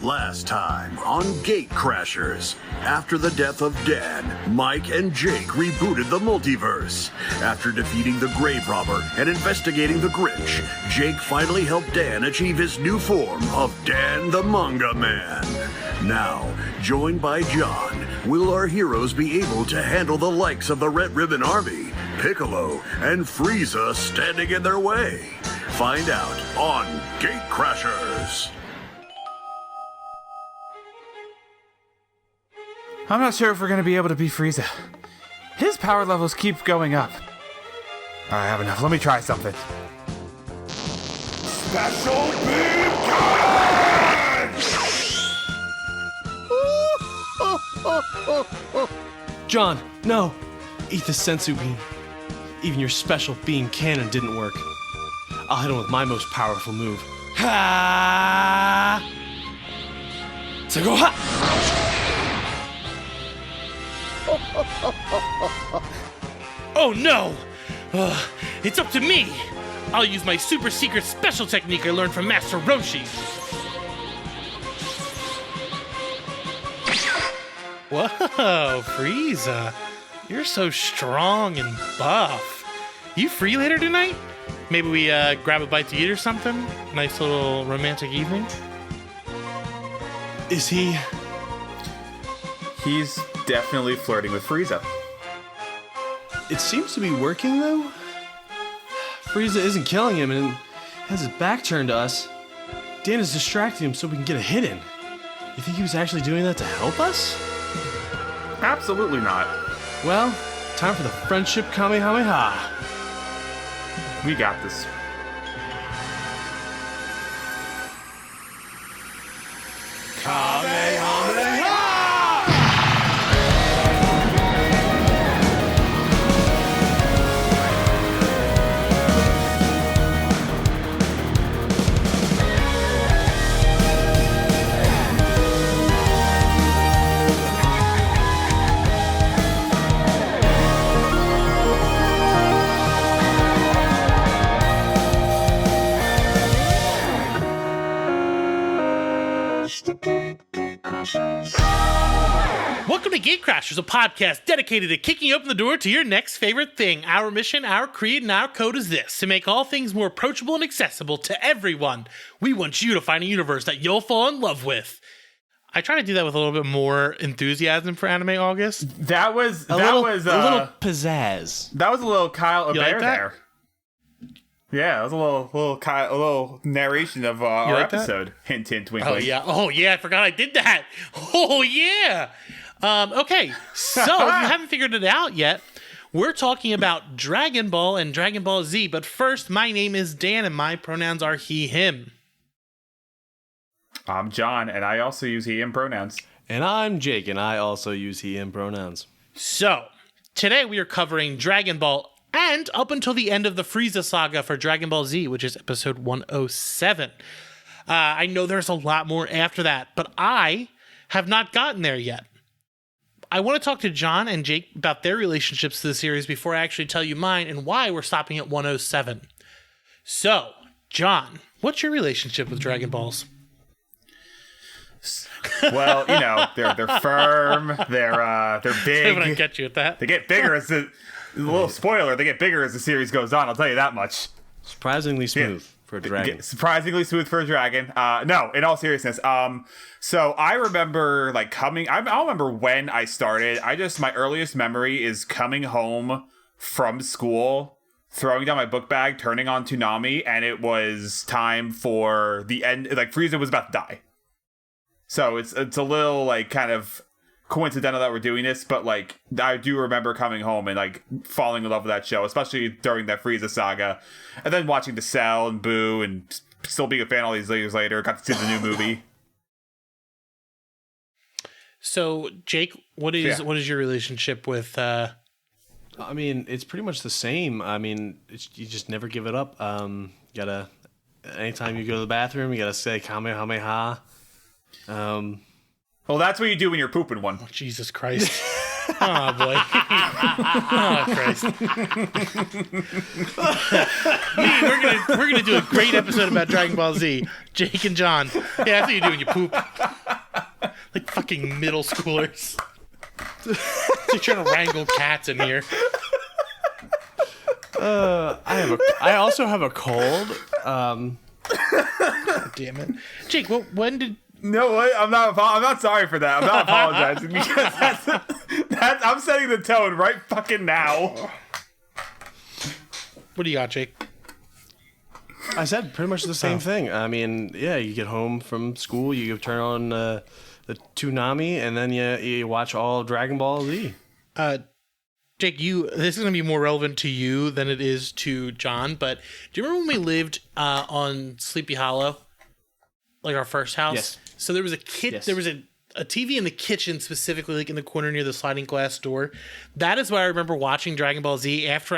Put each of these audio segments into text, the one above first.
Last time on GateCrashers. After the death of Dan, Mike and Jake rebooted the multiverse. After defeating the grave robber and investigating the Grinch, Jake finally helped Dan achieve his new form of Dan the Manga Man. Now, joined by John, will our heroes be able to handle the likes of the Red Ribbon Army, Piccolo, and Frieza standing in their way? Find out on GateCrashers. I'm not sure if we're going to be able to beat Frieza. His power levels keep going up. I have enough. Let me try something. Special beam cannon! John, no! Eat the sensu beam. Even your special beam cannon didn't work. I'll hit him with my most powerful move. Ha! Sago ha! Oh no! It's up to me! I'll use my super secret special technique I learned from Master Roshi. Whoa, Frieza. You're so strong and buff. You free later tonight? Maybe we grab a bite to eat or something? Nice little romantic evening? Is he... He's definitely flirting with Frieza. It seems to be working, though. Frieza isn't killing him and has his back turned to us. Dan is distracting him so we can get a hit in. You think he was actually doing that to help us? Absolutely not. Well, time for the friendship Kamehameha. We got this. Welcome to GateCrashers, a podcast dedicated to kicking open the door to your next favorite thing. Our mission, our creed, and our code is this: to make all things more approachable and accessible to everyone. We want you to find a universe that you'll fall in love with. I try to do that with a little bit more enthusiasm for Anime August. That was a little pizzazz. That was a little Kyle You Bear like that? there. Yeah, it was a little narration of our like that? episode. Hint, hint, twinkling. Oh yeah, I forgot I did that. Oh yeah. Okay, so if you haven't figured it out yet, we're talking about Dragon Ball and Dragon Ball Z. But first, my name is Dan and my pronouns are he, him. I'm John, and I also use he, him pronouns. And I'm Jake, and I also use he, him pronouns. So, today we are covering Dragon Ball and up until the end of the Frieza Saga for Dragon Ball Z, which is episode 107. I know there's a lot more after that, but I have not gotten there yet. I want to talk to John and Jake about their relationships to the series before I actually tell you mine and why we're stopping at 107. So, John, what's your relationship with Dragon Balls? Well, you know, they're firm, they're big. I'm gonna get you at that. They get bigger as a little spoiler. They get bigger as the series goes on. I'll tell you that much. Surprisingly smooth for a dragon. Surprisingly smooth for a dragon. No, in all seriousness. So I remember I don't remember when I started. My earliest memory is coming home from school, throwing down my book bag, turning on Toonami, and it was time for the end. Like Frieza was about to die. So it's a little kind of coincidental that we're doing this, but I do remember coming home and falling in love with that show, especially during that Frieza saga, and then watching the Cell and Boo, and still being a fan all these years later. Got to see the new movie. So, Jake, what is your relationship with? I mean, it's pretty much the same. I mean, you just never give it up. Gotta anytime you go to the bathroom, you gotta say Kamehameha. Well, that's what you do when you're pooping one. Oh, Jesus Christ! Oh boy! Oh Christ! we're gonna do a great episode about Dragon Ball Z. Jake and John. Yeah, that's what you do when you poop. Like fucking middle schoolers. They're trying to wrangle cats in here. I also have a cold. Damn it, Jake. When did? No, I'm not sorry for that. I'm not apologizing because that's I'm setting the tone right fucking now. What do you got, Jake? I said pretty much the same thing. I mean, yeah, you get home from school, you turn on the Toonami, and then you watch all of Dragon Ball Z. Jake, this is going to be more relevant to you than it is to John, but do you remember when we lived on Sleepy Hollow? Like our first house? Yes. So there was there was a TV in the kitchen, specifically like in the corner near the sliding glass door. That is why I remember watching Dragon Ball Z after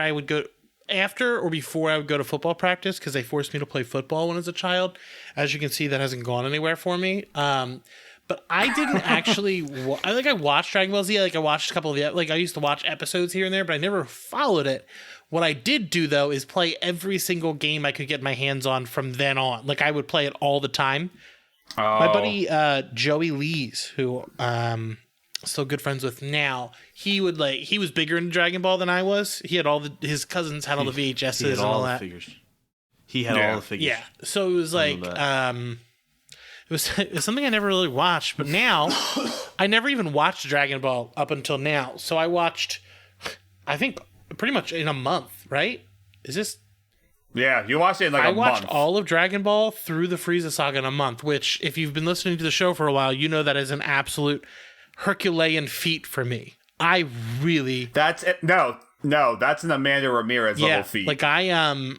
or before I would go to football practice, because they forced me to play football when I was a child. As you can see, that hasn't gone anywhere for me. But I didn't actually. I watched Dragon Ball Z. Like I watched a couple of I used to watch episodes here and there, but I never followed it. What I did do though is play every single game I could get my hands on from then on. Like I would play it all the time. Oh. My buddy Joey Lees, who still good friends with now, he was bigger into Dragon Ball than I was. He had his cousins had all the VHSs and all that. He had all the figures. Yeah. So it was like it was something I never really watched, but now I never even watched Dragon Ball up until now. So I watched, I think, pretty much in a month, right? Is this? Yeah, you watched it in like a month. I watched all of Dragon Ball through the Frieza Saga in a month, which, if you've been listening to the show for a while, you know that is an absolute Herculean feat for me. I really... That's it. No, that's an Amanda Ramirez level feat. Like I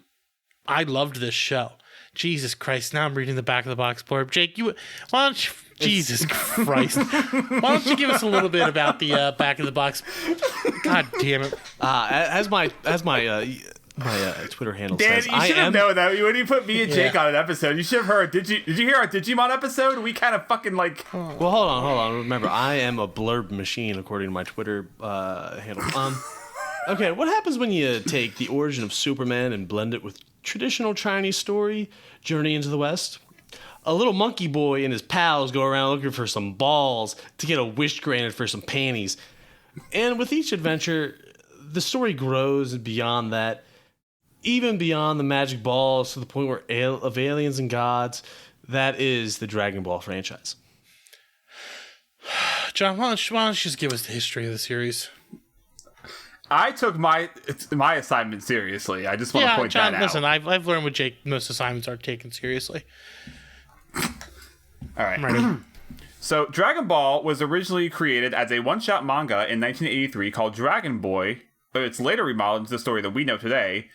loved this show. Jesus Christ, now I'm reading the back of the box blurb. Jake, why don't you... Jesus Christ. Why don't you give us a little bit about the back of the box? God damn it. As my Twitter handle Dan, says, you should have known that when you put me and Jake on an episode. You should have heard. Did you hear our Digimon episode? We kind of fucking like. Well, hold on. Remember, I am a blurb machine according to my Twitter handle. Okay, what happens when you take the origin of Superman and blend it with traditional Chinese story, Journey into the West? A little monkey boy and his pals go around looking for some balls to get a wish granted for some panties. And with each adventure, the story grows beyond that, even beyond the magic balls, to the point where of aliens and gods. That is the Dragon Ball franchise. John, why don't you just give us the history of the series? I took my assignment seriously. I just want to point John, that out. Listen, I've learned with Jake, most assignments are taken seriously. All right. I'm ready. So, Dragon Ball was originally created as a one-shot manga in 1983 called Dragon Boy, but it's later remodeled into the story that we know today.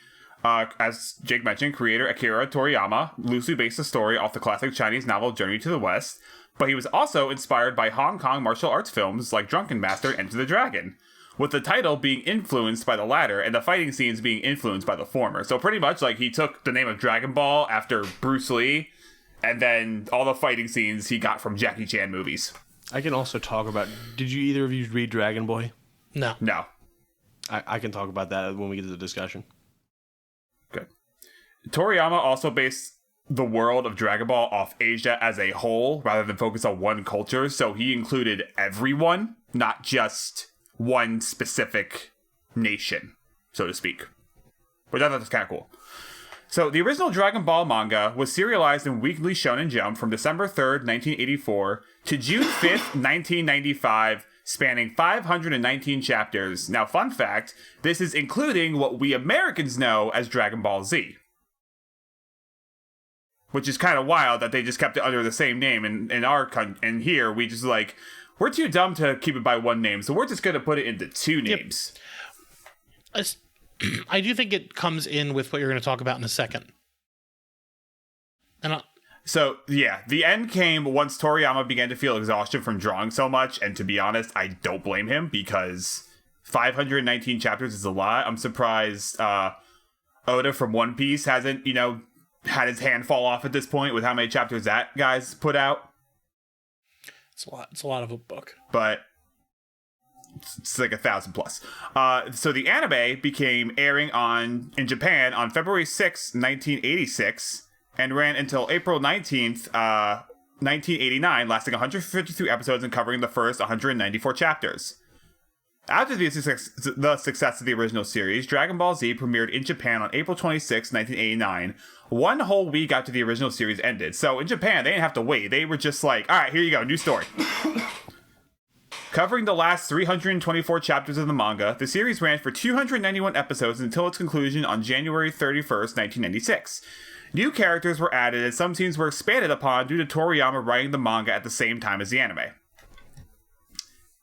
As Jake mentioned, creator Akira Toriyama loosely based the story off the classic Chinese novel Journey to the West, but he was also inspired by Hong Kong martial arts films like Drunken Master and Enter the Dragon, with the title being influenced by the latter and the fighting scenes being influenced by the former. So pretty much like he took the name of Dragon Ball after Bruce Lee, and then all the fighting scenes he got from Jackie Chan movies. I can also talk about... Did you either of you read Dragon Boy? No. I can talk about that when we get to the discussion. Good. Toriyama also based the world of Dragon Ball off Asia as a whole, rather than focus on one culture, so he included everyone, not just one specific nation, so to speak. Which I thought was kind of cool. So, the original Dragon Ball manga was serialized in Weekly Shonen Jump from December 3rd, 1984 to June 5th, 1995, spanning 519 chapters. Now, fun fact, this is including what we Americans know as Dragon Ball Z. Which is kind of wild that they just kept it under the same name in our country. And here, we just like, we're too dumb to keep it by one name, so we're just going to put it into two names. Yep. I do think it comes in with what you're going to talk about in a second. And So, yeah, the end came once Toriyama began to feel exhaustion from drawing so much, and to be honest, I don't blame him, because 519 chapters is a lot. I'm surprised Oda from One Piece hasn't, had his hand fall off at this point with how many chapters that guy's put out. It's a lot. It's a lot of a book. But it's like 1,000 plus. So the anime began airing in Japan on February 6, 1986, and ran until April 19th, 1989, lasting 153 episodes and covering the first 194 chapters. After the success of the original series, Dragon Ball Z premiered in Japan on April 26, 1989, one whole week after the original series ended. So in Japan, they didn't have to wait. They were just like, all right, here you go, new story. Covering the last 324 chapters of the manga, the series ran for 291 episodes until its conclusion on January 31st, 1996. New characters were added and some scenes were expanded upon due to Toriyama writing the manga at the same time as the anime.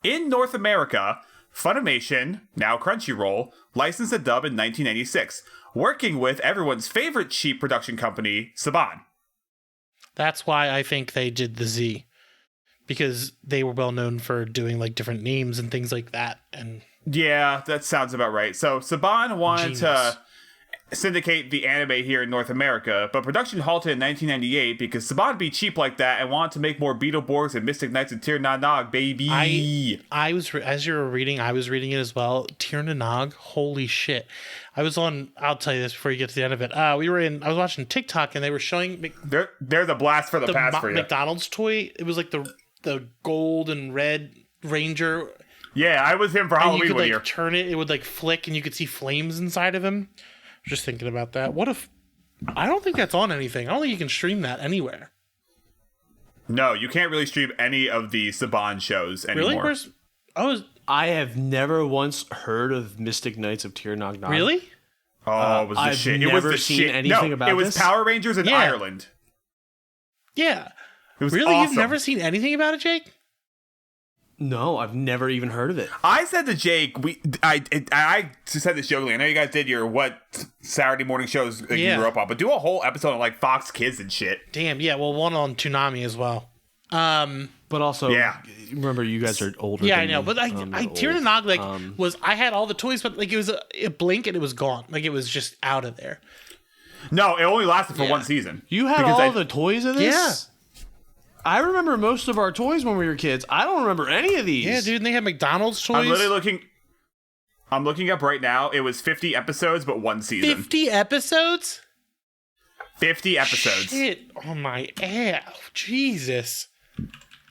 In North America, Funimation, now Crunchyroll, licensed a dub in 1996, working with everyone's favorite cheap production company, Saban. That's why I think they did the Z, because they were well known for doing like different names and things like that. And yeah, that sounds about right. So Saban wanted to syndicate the anime here in North America, but production halted in 1998 because Saban be cheap like that and wanted to make more Beetleborgs and Mystic Knights and Tir Na Nog, baby. I was as you were reading, I was reading it as well. Tir Na Nog, holy shit! I'll tell you this before you get to the end of it. I was watching TikTok and they were showing. There's a blast for the past for you. McDonald's toy. It was like the gold and red Ranger. Yeah, I was him for Halloween and you could, one like, year. Turn it, it would like flick and you could see flames inside of him. Just thinking about that. What if I don't think that's on anything. I don't think you can stream that anywhere. No, you can't really stream any of the Saban shows anymore. Really? I have never once heard of Mystic Knights of Tir Na Nog. Really? Oh, it was the I've shit. never It was the seen shit. anything about it was this. Power Rangers in Ireland. Yeah. It was really? awesome. You've never seen anything about it, Jake? No, I've never even heard of it. I said to Jake, I said this jokingly. I know you guys did your Saturday morning shows that you grew up on, but do a whole episode on like Fox Kids and shit. Damn, yeah. Well, one on Toonami as well. But also, remember you guys are older. Yeah, than I know. me. But Tir Na Nog I had all the toys, but like it was a blink and it was gone. Like it was just out of there. No, it only lasted for one season. You had all the toys of this? Yeah. I remember most of our toys when we were kids. I don't remember any of these. Yeah, dude, and they had McDonald's toys. I'm looking up right now. It was 50 episodes, but one season. 50 episodes? 50 episodes. Shit on my ass. Jesus.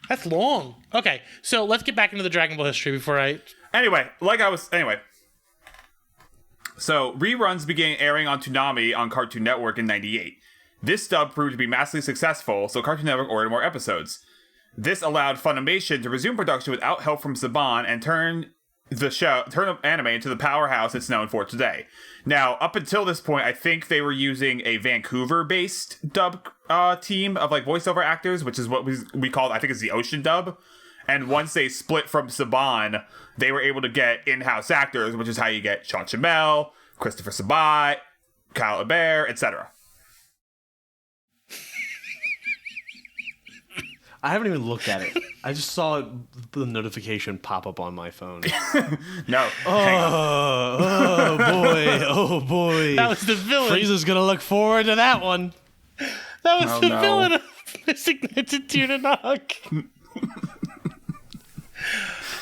That's long. Okay, so let's get back into the Dragon Ball history before I... Anyway. So, reruns began airing on Toonami on Cartoon Network in 98. This dub proved to be massively successful, so Cartoon Network ordered more episodes. This allowed Funimation to resume production without help from Saban and turn the anime into the powerhouse it's known for today. Now, up until this point, I think they were using a Vancouver-based dub team of like voiceover actors, which is what we call, I think it's the Ocean dub. And once they split from Saban, they were able to get in-house actors, which is how you get Sean Chamel, Christopher Sabat, Kyle Hebert, etc. I haven't even looked at it. I just saw the notification pop up on my phone. No. Oh boy. That was the villain. Frieza's gonna look forward to that one. That was villain of Mystic Knights and Tir Na Nog.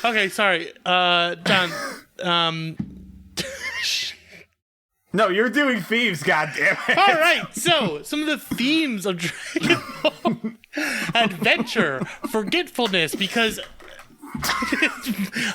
Okay, sorry. John. No, you're doing themes, goddammit. All right, so some of the themes of Dragon Ball: adventure, forgetfulness, because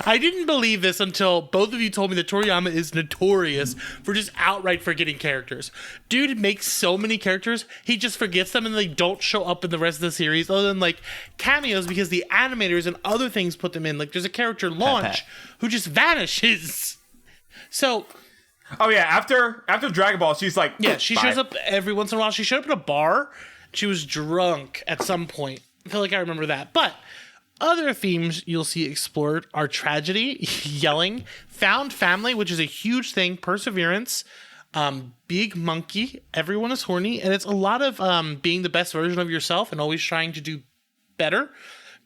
I didn't believe this until both of you told me that Toriyama is notorious for just outright forgetting characters. Dude makes so many characters, he just forgets them and they don't show up in the rest of the series other than like cameos because the animators and other things put them in. Like there's a character, Launch, who just vanishes. So... Oh yeah, after Dragon Ball, she's like... Yeah, she shows up every once in a while. She showed up at a bar. She was drunk at some point. I feel like I remember that. But other themes you'll see explored are tragedy, yelling, found family, which is a huge thing, perseverance, Big monkey, everyone is horny, and it's a lot of being the best version of yourself and always trying to do better.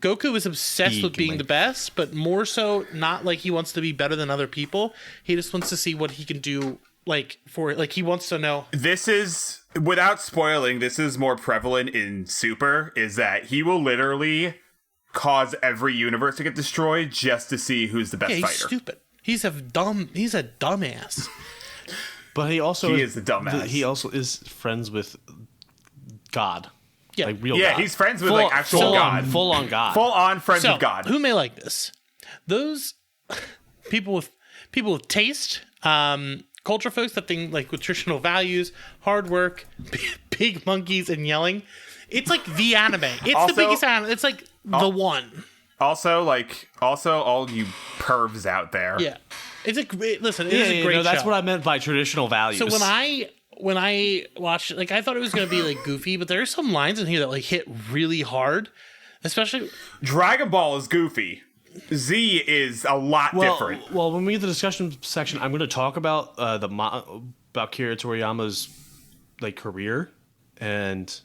Goku is obsessed with being the best, but more so not like he wants to be better than other people. He just wants to see what he can do, he wants to know. This is, without spoiling, this is more prevalent in Super, is that he will literally cause every universe to get destroyed just to see who's the best He's fighter. stupid. He's a dumbass. But he is the dumbass. He also is friends with God. Yeah. Like real Yeah, God. he's friends with actual God. Full on God. Full on friends So, with God. who may like this? Those people with taste, culture folks that think like with traditional values, hard work, big monkeys, and yelling. It's like the anime. It's Also- the biggest anime. It's like the one. Also, all you pervs out there. Yeah. It is a great show. That's what I meant by traditional values. So when I watched it, I thought it was gonna be like goofy, but there are some lines in here that hit really hard, especially. Dragon Ball is goofy. Z is a lot different. Well, when we get to the discussion section, I'm going to talk about about Kira Toriyama's career and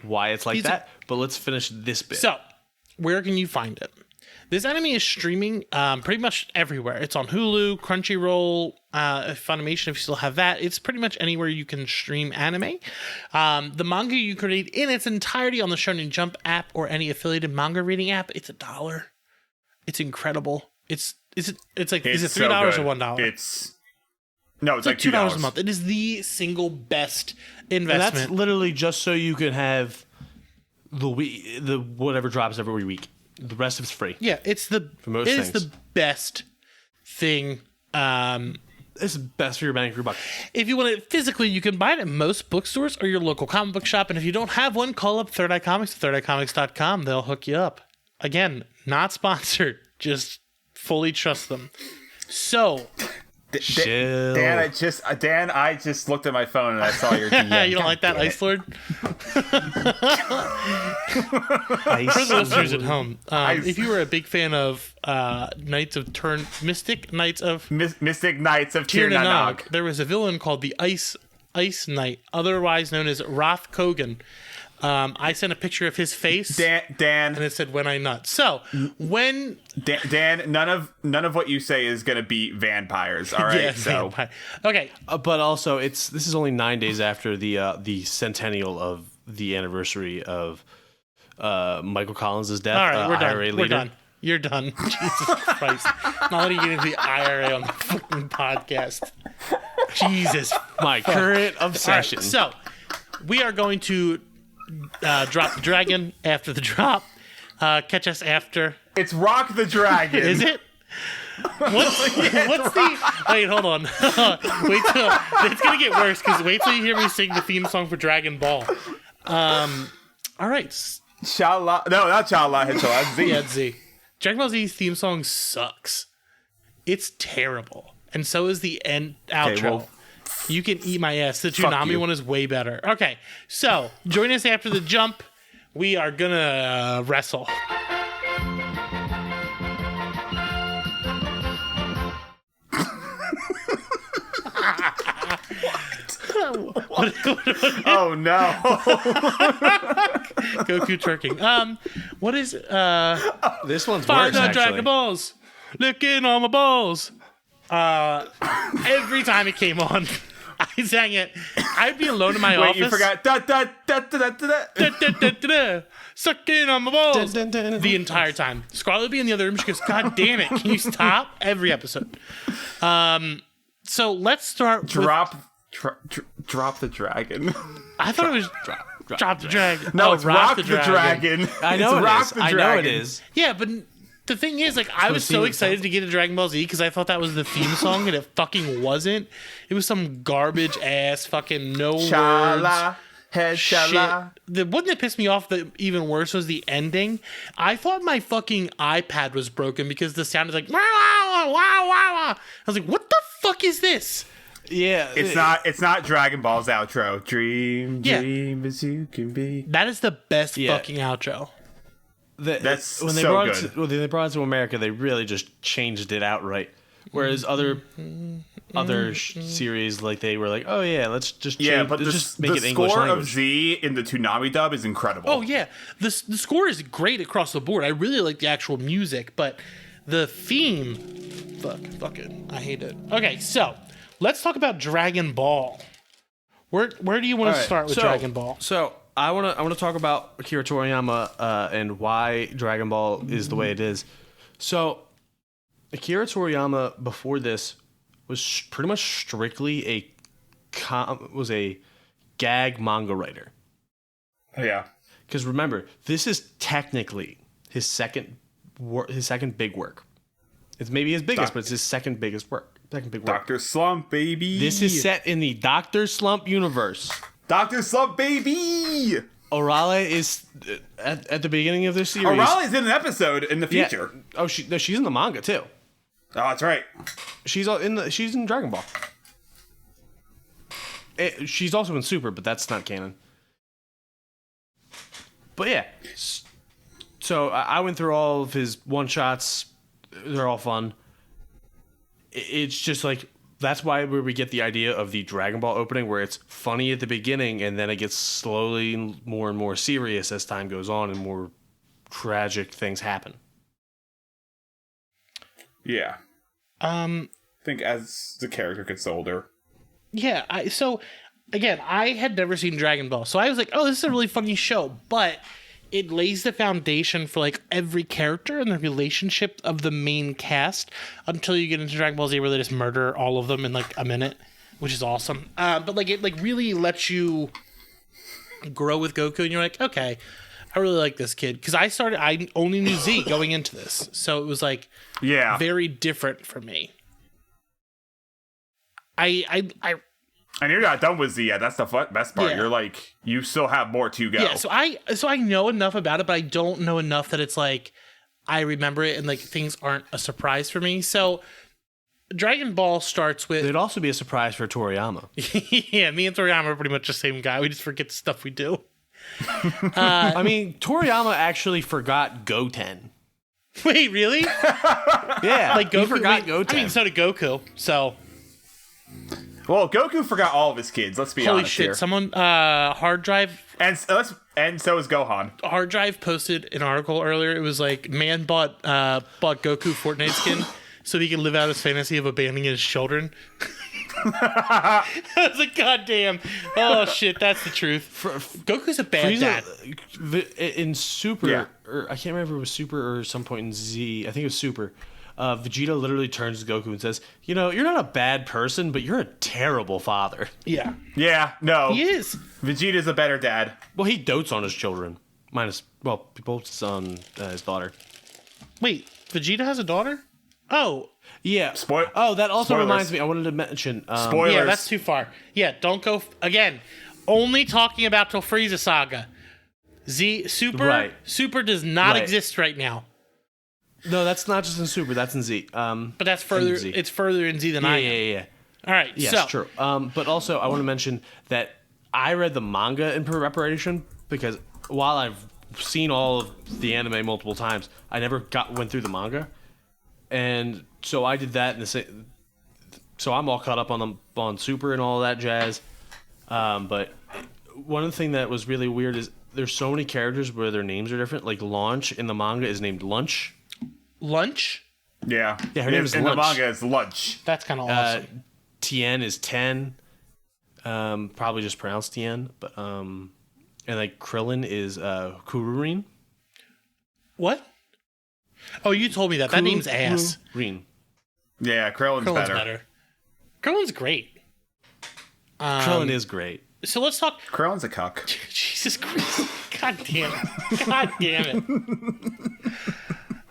why it's like that. But let's finish this bit. So, where can you find it? This anime is streaming pretty much everywhere. It's on Hulu, Crunchyroll, Funimation if you still have that. It's pretty much anywhere you can stream anime. The manga you can read in its entirety on the Shonen Jump app or any affiliated manga reading app. It's $1. It's incredible. Is it $3 so or good. $1? It's like $2 a month. It is the single best and investment. that's literally just so you can have the whatever drops every week. The rest of it's free. Yeah, it's the best thing. It's best for your bang for your buck. If you want it physically, you can buy it at most bookstores or your local comic book shop. And if you don't have one, call up Third Eye Comics at thirdeyecomics.com. They'll hook you up. Again, not sponsored. Just fully trust them. So, Dan, I just looked at my phone and I saw your DM. you don't like that, Ice Lord? For the listeners at home, if you were a big fan of Mystic Knights of Tir na Nog, there was a villain called the Ice Knight, otherwise known as Roth Kogan. I sent a picture of his face, Dan, and it said "When I nut." So when Dan, none of what you say is gonna beat vampires. All right, vampire. Okay, but also this is only 9 days after the centennial of the anniversary of Michael Collins' death. all right, we're done. IRA We're leader. done. You're done. Jesus Christ! Not letting you get into the IRA on the fucking podcast. Jesus, My current obsession. All right, so we are going to drop the dragon after the drop. Catch us after. It's Rock the Dragon. Is it? What's the? Wait, hold on. Wait till it's gonna get worse because wait till you hear me sing the theme song for Dragon Ball. All right. Shala? No, not Shala. It's Shala. Z. Yeah, Z. Dragon Ball Z's theme song sucks. It's terrible, and so is the end outro. Well, you can eat my ass. The fuck Toonami you. one is way better. Okay, so join us after the jump. We are gonna wrestle. Oh no! Goku twerking. What is This one's Find worse, the actually. Dragon Balls. Licking on my balls. Every time it came on, I sang it. I'd be alone in my Wait, office. you forgot. Da, da, da, da, da, da. Da, da, da, da, da. Sucking on my balls Dun, dun, dun. the entire time. Scarlett would be in the other room. She goes, "God damn it! Can you stop?" Every episode. So let's start. Drop the dragon. I thought it was drop the dragon. No, Oh, it's Rock the Dragon. I know It's it Rock is. the I know it Dragon. is. Yeah, but the thing is, I was so excited to get a Dragon Ball Z because I thought that was the theme song, and it fucking wasn't. It was some garbage ass fucking no words. Shala, head Shit. shala. The one that pissed me off even worse was the ending. I thought my fucking iPad was broken because the sound is like wow wow wow wow. I was like, what the fuck is this? Yeah. It's not Dragon Ball's outro. Dream, Yeah. dream as you can be. That is the best Yeah. fucking outro. That's when they so brought good. When they brought it to America, they really just changed it outright. Whereas other series, like they were like, oh yeah, let's just change, but let's just make it English score language. of Z in the Toonami dub is incredible. Oh yeah, the score is great across the board. I really like the actual music, but the theme, fuck it, I hate it. Okay, so let's talk about Dragon Ball. Where do you want to start with Dragon Ball? So I want to talk about Akira Toriyama and why Dragon Ball is the way it is. So Akira Toriyama before this was pretty much strictly a gag manga writer. Yeah. Because remember, this is technically his second big work. It's maybe his biggest, but it's his second big work. Dr. Slump, baby. This is set in the Dr. Slump universe. Dr. Slump, baby. Orale is at the beginning of this series. Orale's in an episode in the future. Yeah. Oh, she's in the manga too. Oh, that's right. She's in Dragon Ball. She's also in Super, but that's not canon. But yeah, so I went through all of his one shots. They're all fun. It's just like that's why we get the idea of the Dragon Ball opening, where it's funny at the beginning and then it gets slowly more and more serious as time goes on and more tragic things happen. Yeah. I think as the character gets older. Yeah, so again, I had never seen Dragon Ball, so I was like, oh, this is a really funny show, but it lays the foundation for like every character and the relationship of the main cast until you get into Dragon Ball Z, where they just murder all of them in like a minute, which is awesome. But like it like really lets you grow with Goku, and you're like, okay, I really like this kid, because I only knew Z going into this, so it was like very different for me. I And you're not done with Z yet. That's the best part. Yeah. You're like, you still have more to go. Yeah, so I know enough about it, but I don't know enough that it's like I remember it and like things aren't a surprise for me. So Dragon Ball starts with It'd also be a surprise for Toriyama. yeah, me and Toriyama are pretty much the same guy. We just forget the stuff we do. I mean, Toriyama actually forgot Goten. Wait, really? Yeah, Like he Goku forgot Goten. I mean, so did Goku. So Well, Goku forgot all of his kids. Let's be holy honest shit! here. Someone hard drive So is Gohan. posted an article earlier. It was like man bought Goku Fortnite skin so he can live out his fantasy of abandoning his children. I was like, God damn. Oh shit, that's the truth. Goku's a bad dad. In Super, Yeah. or I can't remember if it was Super or some point in Z. I think it was Super. Vegeta literally turns to Goku and says, "You know, you're not a bad person, but you're a terrible father." Yeah. Yeah, no. He is. Vegeta's a better dad. Well, he dotes on his children, both his son, his daughter. Wait, Vegeta has a daughter? Oh. Yeah. Oh, that also spoilers. reminds me. I wanted to mention. Spoilers. Yeah, that's too far. Yeah, don't go again. Only talking about till Frieza Saga. Super Right. Super does not Right. exist right now. No, that's not just in Super. That's in Z. But that's further. Z. It's further in Z than I am. Yeah. All right. Yes, so true. But also, I want to mention that I read the manga in preparation because while I've seen all of the anime multiple times, I never went through the manga, and so I did that. So I'm all caught up on Super and all that jazz. But one thing that was really weird is there's so many characters where their names are different. Like Launch in the manga is named Lunch. Lunch. Yeah. Yeah, her name is in Lunch. the manga, it's Lunch. That's kind of awesome. Tien is Ten. Probably just pronounced Tien, but and like Krillin is Kururin. What? Oh, you told me that. That name's ass. Kururin. Yeah, Krillin's better. Krillin great. Krillin is great. So let's talk. Krillin's a cuck. Jesus Christ! God damn it! God damn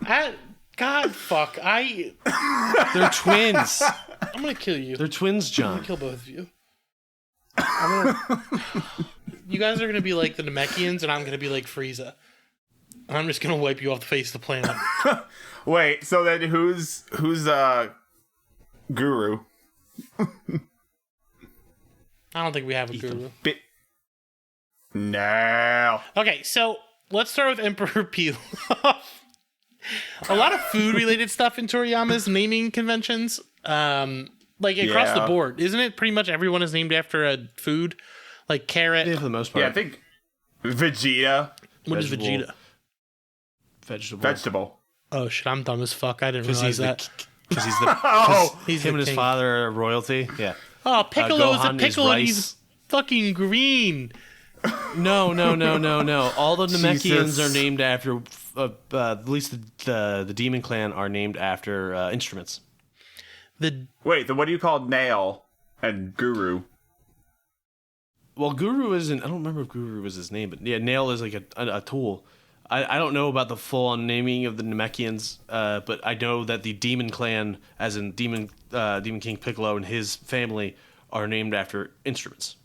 it! God fuck! They're twins. I'm gonna kill you. They're twins, I'm John. gonna kill both of you. You guys are gonna be like the Namekians, and I'm gonna be like Frieza. And I'm just gonna wipe you off the face of the planet. Wait, so then who's Guru? I don't think we have a guru. No. Okay, so let's start with Emperor Pilaf. A lot of food related stuff in Toriyama's naming conventions. Like across the board, isn't it? Pretty much everyone is named after a food, like carrot. Yeah, for the most part. Yeah, I think Vegeta. What is Vegeta? Vegetable. Oh shit, I'm dumb as fuck. I didn't realize that. Because he's the. Oh, He's him the and his king. father are royalty. Yeah. Oh, Piccolo is a Gohan is pickle and rice. he's fucking green. No. All the Namekians Jesus. are named after. At least the Demon Clan are named after instruments. Wait, then what do you call Nail and Guru? Well, Guru isn't. I don't remember if Guru was his name, but yeah, Nail is like a tool. I don't know about the full-on naming of the Namekians, but I know that the Demon Clan, as in Demon King Piccolo and his family, are named after instruments.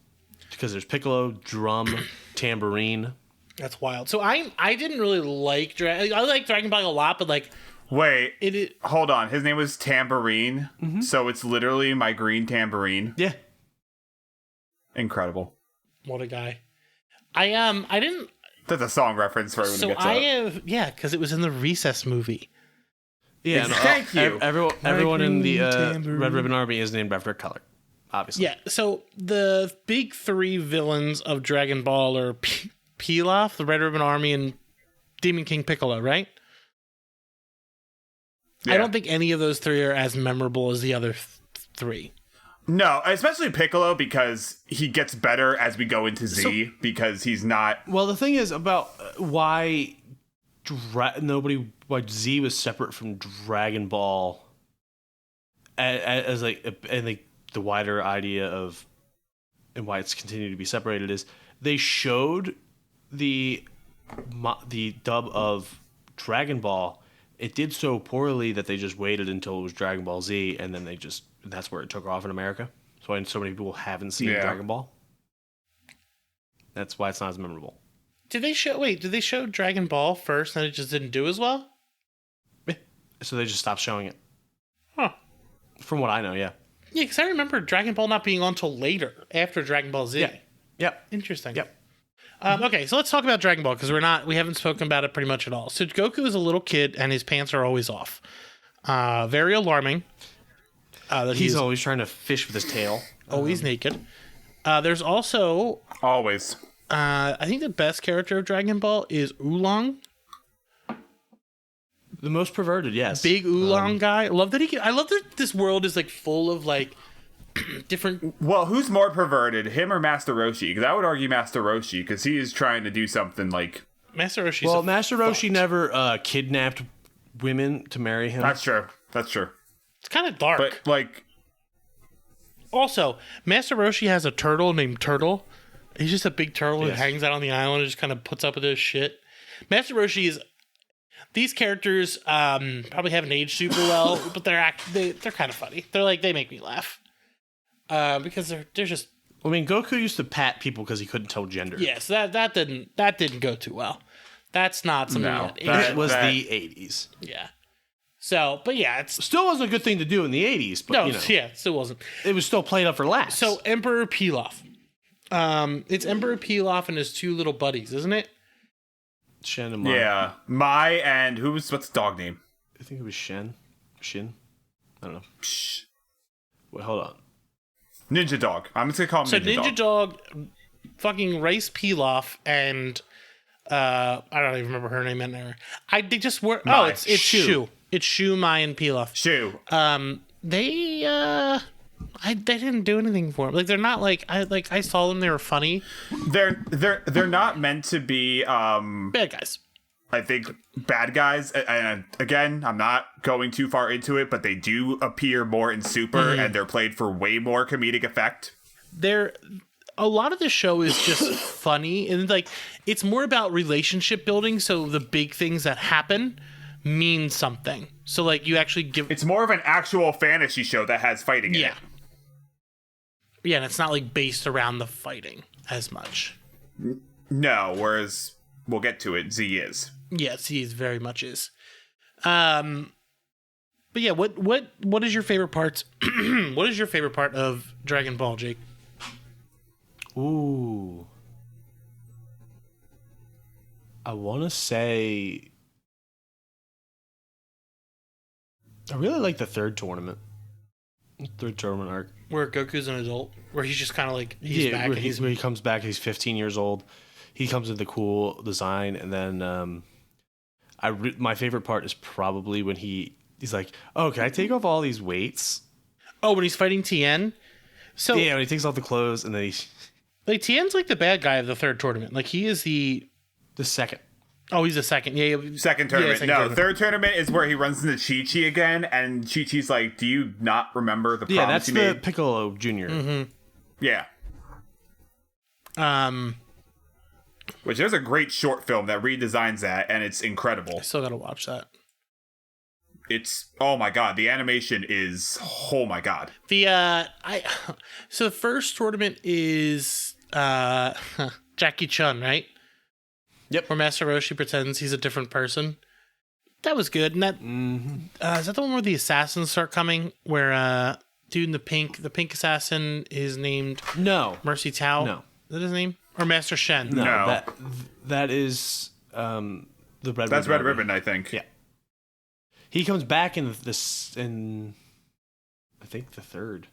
Because there's piccolo, drum, tambourine. That's wild. So I didn't really like I like Dragon Ball a lot, but like Wait, hold on. His name was Tambourine, so it's literally my green tambourine. Yeah. Incredible. what a guy. I didn't. That's a song reference for everyone So who gets I up. have because it was in the Recess movie. Yeah. Thank you. Everyone in the tambourine. Red Ribbon Army is named after a color, obviously. Yeah. So the big three villains of Dragon Ball are Pilaf, the Red Ribbon Army, and Demon King Piccolo, right? Yeah. I don't think any of those three are as memorable as the other three. No, especially Piccolo, because he gets better as we go into Z, because he's not... Well, the thing is about why Z was separate from Dragon Ball as like and the wider idea of and why it's continued to be separated is they showed the dub of Dragon Ball. It did so poorly that they just waited until it was Dragon Ball Z, and then that's where it took off in America. So so many people haven't seen Dragon Ball. That's why it's not as memorable. Did they show Dragon Ball first and it just didn't do as well? Yeah. So they just stopped showing it. Huh. From what I know, yeah. Yeah, because I remember Dragon Ball not being on till later, after Dragon Ball Z. Yeah. Yep. Interesting. Yep. Okay, so let's talk about Dragon Ball, because we haven't spoken about it pretty much at all. So Goku is a little kid and his pants are always off. Very alarming. That He's always trying to fish with his tail. always naked. There's also Always. I think the best character of Dragon Ball is Oolong. The most perverted, yes. Big Oolong guy. I love that this world is like full of like different. Well, who's more perverted, him or Master Roshi? Because I would argue Master Roshi, because he is trying to do something like... Master Roshi's Well, Master Roshi never kidnapped women to marry him. That's true. It's kind of dark. But, like... Also, Master Roshi has a turtle named Turtle. He's just a big turtle who Yes. hangs out on the island and just kind of puts up with this shit. Master Roshi is... These characters probably haven't aged super well, but they're kind of funny. They make me laugh. Because they're just... I mean, Goku used to pat people because he couldn't tell gender. Yes, that didn't go too well. That's not something that aged It was That- the 80s. Yeah. So, but yeah, it's... Still wasn't a good thing to do in the 80s, but No, you know, yeah, it still wasn't. it was still played up for laughs. So, Emperor Pilaf. It's Emperor Pilaf and his two little buddies, isn't it? Shen and Mai. Yeah. Mai and... what's the dog name? I think it was Shin. I don't know. Wait, hold on. Ninja Dog. I'm just going to call him So, Ninja, Ninja Dog, fucking Rice Pilaf, and... I don't even remember her name in there. They just were... Mai. Oh, it's Shu. It's Shu, Mai, and Pilaf. Shu. They didn't do anything for him. Like, they're not like... I saw them, they were funny. They're not meant to be... Bad guys. I think bad guys, and again, I'm not going too far into it, but they do appear more in Super, and they're played for way more comedic effect. A lot of the show is just funny, and like it's more about relationship building, so the big things that happen mean something. So like you actually give It's more of an actual fantasy show that has fighting in it. Yeah, and it's not like based around the fighting as much. No, whereas we'll get to it, Z is. Yes, he is very much is. But yeah, what is your favorite parts? What is your favorite part of Dragon Ball, Jake? Ooh. I want to say I really like the third tournament arc. Where Goku's an adult, where he's just kind of like he's back. Where he comes back. He's 15 years old. He comes with the cool design, and then my favorite part is probably when he's like, "Oh, can I take off all these weights?" Oh, when he's fighting Tien. So yeah, when he takes off the clothes, and then Tien's like the bad guy of the third tournament. Like he is the second. Oh, he's the second. Yeah, Second tournament. second No, tournament. third tournament is where he runs into Chi-Chi again, and Chi-Chi's like, do you not remember the promise that's you the made? Piccolo Jr. Mm-hmm. Yeah. Which there's a great short film that redesigns that, and it's incredible. I still gotta watch that. It's, oh my god, the animation is, oh my god. So the first tournament is Jackie Chun, right? Yep. Where Master Roshi pretends he's a different person. That was good. And that is that the one where the assassins start coming? Where dude in the pink assassin is named Mercy Tao. No. Is that his name? Or Master Shen? No. That is the Red. That's Red Ribbon. Ribbon, I think. Yeah. He comes back in I think the third.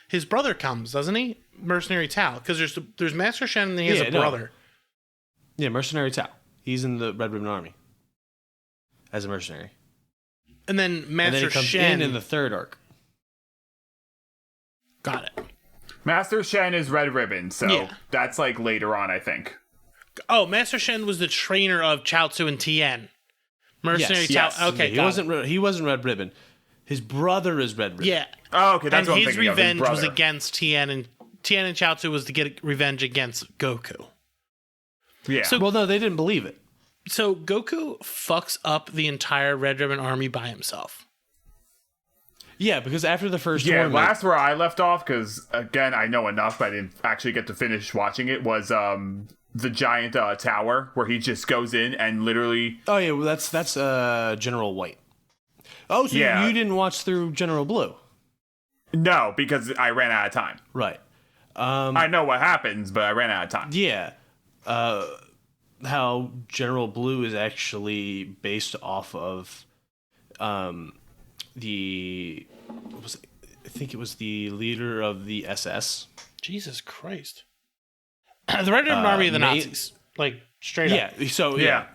His brother comes, doesn't he? Mercenary Tao, because there's Master Shen and then he has a brother. Yeah, Mercenary Tao. He's in the Red Ribbon Army as a mercenary. And then Master he comes Shen in the third arc. Got it. Master Shen is Red Ribbon, so that's like later on, I think. Oh, Master Shen was the trainer of Chaozu and Tien. Mercenary Tao. Yes. Okay, he wasn't Red Ribbon. His brother is Red Ribbon. Yeah. Oh, okay, that's and what I'm his thinking revenge of, his was brother. against Tien and Chaozu was to get revenge against Goku. Yeah. So- Well, no, they didn't believe it. So Goku fucks up the entire Red Ribbon Army by himself. Yeah, because after the first Yeah, tournament, last where I left off, because again, I know enough, but I didn't actually get to finish watching it, was the giant tower where he just goes in and literally. Oh yeah, well, that's General White. Oh, so Yeah. you didn't watch through General Blue? No, because I ran out of time. Right. I know what happens, but I ran out of time. Yeah. How General Blue is actually based off of I think it was the leader of the SS. Jesus Christ. The Red Ribbon Army of the Nazis. Like, straight up. Yeah. So Yeah.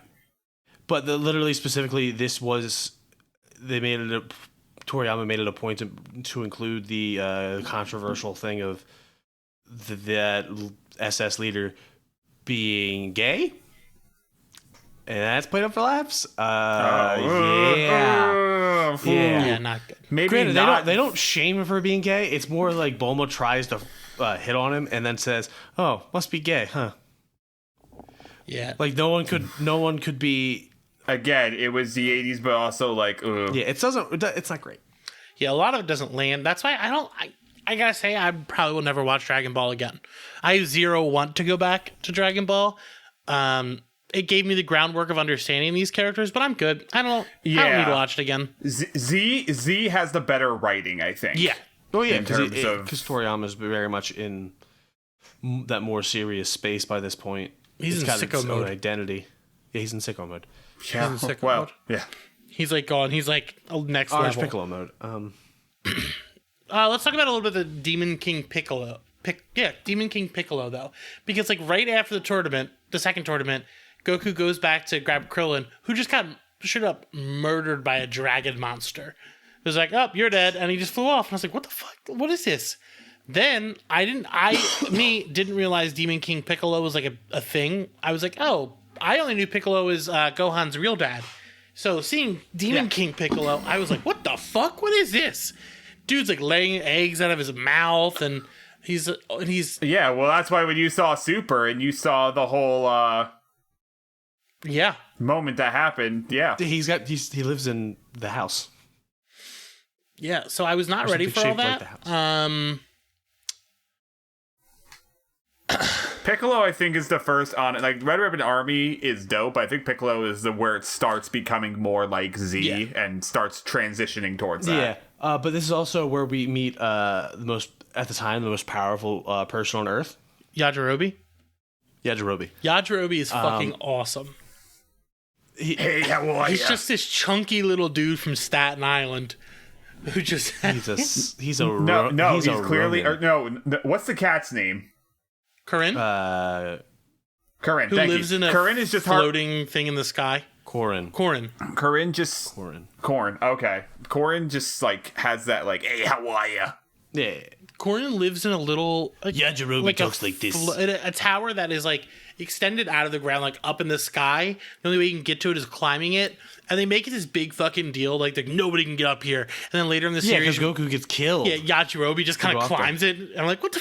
But literally specifically, this was Toriyama made it a point to include the controversial thing of that SS leader being gay. And that's played up for laughs. Yeah. Yeah, not good. Maybe Granted, not. they don't shame him for being gay. It's more like Bulma tries to hit on him and then says, "Oh, must be gay, huh?" Yeah. Like no one could be. Again, it was the 80s, but also like, ugh. Yeah, it's not great. Yeah, a lot of it doesn't land. That's why I gotta say, I probably will never watch Dragon Ball again. I zero want to go back to Dragon Ball. It gave me the groundwork of understanding these characters, but I'm good. I don't need to watch it again. Z has the better writing, I think. Yeah. Oh yeah, In terms of- because Toriyama's very much in that more serious space by this point. He's It's in got sicko its own mode. identity. Yeah, he's in sicko mode. Yeah. He's in sicko Well, mode. yeah. He's like gone. He's like next Orange level. Piccolo mode. Let's talk about a little bit of the Demon King Piccolo. Demon King Piccolo though, because like right after the second tournament, Goku goes back to grab Krillin, who just got straight up murdered by a dragon monster. It was like, "Oh, you're dead," and he just flew off. And I was like, "What the fuck? What is this?" Then I didn't realize Demon King Piccolo was like a thing. I was like, "Oh, I only knew Piccolo is Gohan's real dad." So seeing Demon King Piccolo, I was like, "What the fuck? What is this?" Dude's like laying eggs out of his mouth, and he's Yeah, well, that's why when you saw Super and you saw the whole yeah. moment that happened, yeah. He lives in the house. Yeah, so I was not ready for something all shaped that. like the Piccolo, I think, is the first on like Red Ribbon Army is dope. I think Piccolo is where it starts becoming more like Z and starts transitioning towards that. Yeah, but this is also where we meet the most powerful person on Earth. Yajirobe. Yajirobe. Yajirobe is fucking awesome. Hey, how are He's ya? just this chunky little dude from Staten Island who just He's he's clearly Roman. what's the cat's name? Corinne, Corinne. who Thank lives you. in a Corinne is just floating thing in the sky. Corin. Corin. Corinne just Corin. Corn. Okay, Corinne just like has that like, hey, how are ya? Yeah. Corin lives in a little Yajirobe talks like this. a tower that is like extended out of the ground, like up in the sky. The only way you can get to it is climbing it, and they make it this big fucking deal, like nobody can get up here. And then later in the Yeah, series, because Goku gets killed. yeah, Yajirobe just kind go of up there. climbs it, and I'm like, what the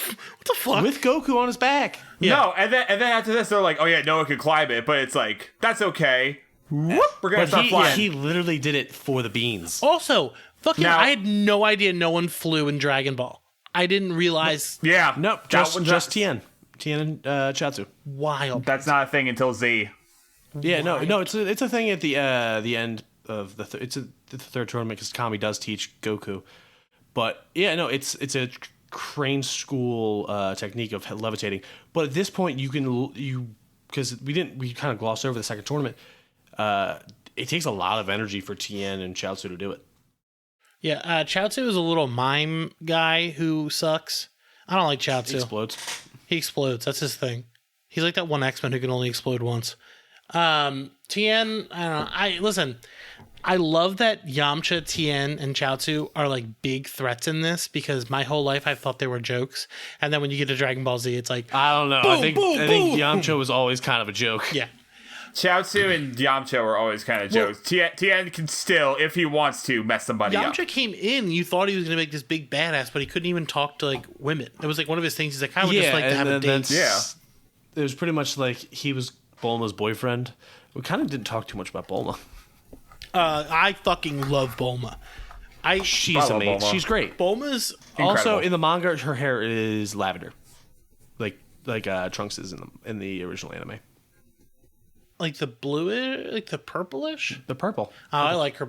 fuck? With Goku on his back. Yeah. No, and then after this, they're like, oh yeah, no one can climb it, but it's like that's okay. Whoop, we're gonna But start flying. he literally did it for the beans. Also, fucking, Now- I had no idea no one flew in Dragon Ball. I didn't realize. Yeah, Nope, that one's just not- Tien. Tien and Chatsu. Wild. That's not a thing until Z. Yeah, no, it's a thing at the end of the the third tournament because Kami does teach Goku, but yeah, no, it's a crane school technique of levitating. But at this point, because we kind of glossed over the second tournament. It takes a lot of energy for Tien and Chaozu to do it. Yeah, Chaozu is a little mime guy who sucks. I don't like Chaozu. He explodes. He explodes. That's his thing. He's like that one X-Men who can only explode once. Tien, I don't know. Listen, I love that Yamcha, Tien, and Chaozu are like big threats in this because my whole life I thought they were jokes. And then when you get to Dragon Ball Z, it's like, I don't know. Boom, I think boom, boom. Yamcha was always kind of a joke. yeah. Chaozu and Yamcha were always kind of jokes. Tien can still, if he wants to, mess somebody up. Yamcha came in, you thought he was going to make this big badass, but he couldn't even talk to like women. It was like one of his things. He's like, I would just like to have a date. Yeah. It was pretty much like he was Bulma's boyfriend. We kind of didn't talk too much about Bulma. I fucking love Bulma. She's love amazing. Bulma. She's great. Bulma's Also, Incredible. in the manga, her hair is lavender, like Trunks is in the original anime. like the bluish, like the purplish. The purple. Oh, I like her.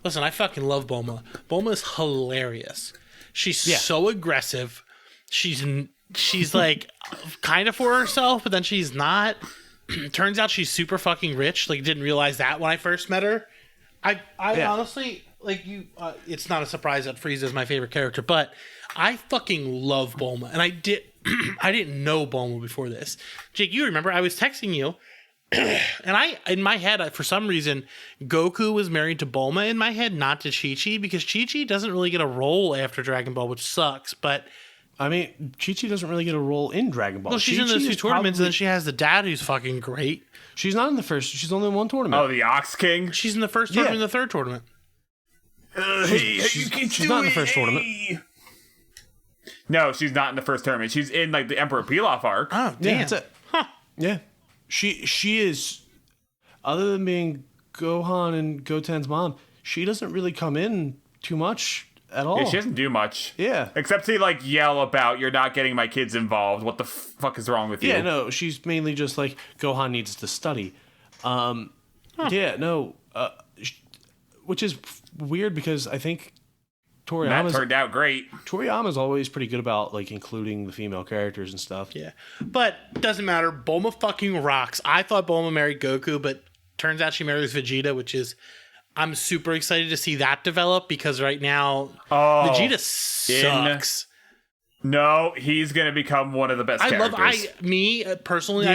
Listen, I fucking love Bulma. Bulma is hilarious. She's so aggressive. She's like kind of for herself, but then she's not. Turns out she's super fucking rich. Like, didn't realize that when I first met her. I honestly like you. It's not a surprise that Frieza is my favorite character, but I fucking love Bulma, and I didn't know Bulma before this. Jake, you remember I was texting you. And in my head, for some reason, Goku was married to Bulma in my head, not to Chi-Chi, because Chi-Chi doesn't really get a role after Dragon Ball, which sucks. But I mean, Chi-Chi doesn't really get a role in Dragon Ball. well, she's in those two tournaments, and then she has the dad who's fucking great. She's not in the first. She's only in one tournament. Oh, the Ox King? She's in the first tournament and the third tournament. She's not in the first tournament. No, she's not in the first tournament. She's in like the Emperor Pilaf arc. Oh, Yeah, damn. that's it. Yeah, she is. Other than being Gohan and Goten's mom, she doesn't really come in too much at all. Yeah, she doesn't do much. Yeah. Except to like yell about, you're not getting my kids involved. What the fuck is wrong with you? Yeah, no, she's mainly just like Gohan needs to study. Yeah, no, which is weird because I think That turned out great. Toriyama's always pretty good about like including the female characters and stuff. Yeah. But doesn't matter. Bulma fucking rocks. I thought Bulma married Goku, but turns out she marries Vegeta, which is... I'm super excited to see that develop because right now Vegeta sucks. No, he's gonna become one of the best characters. I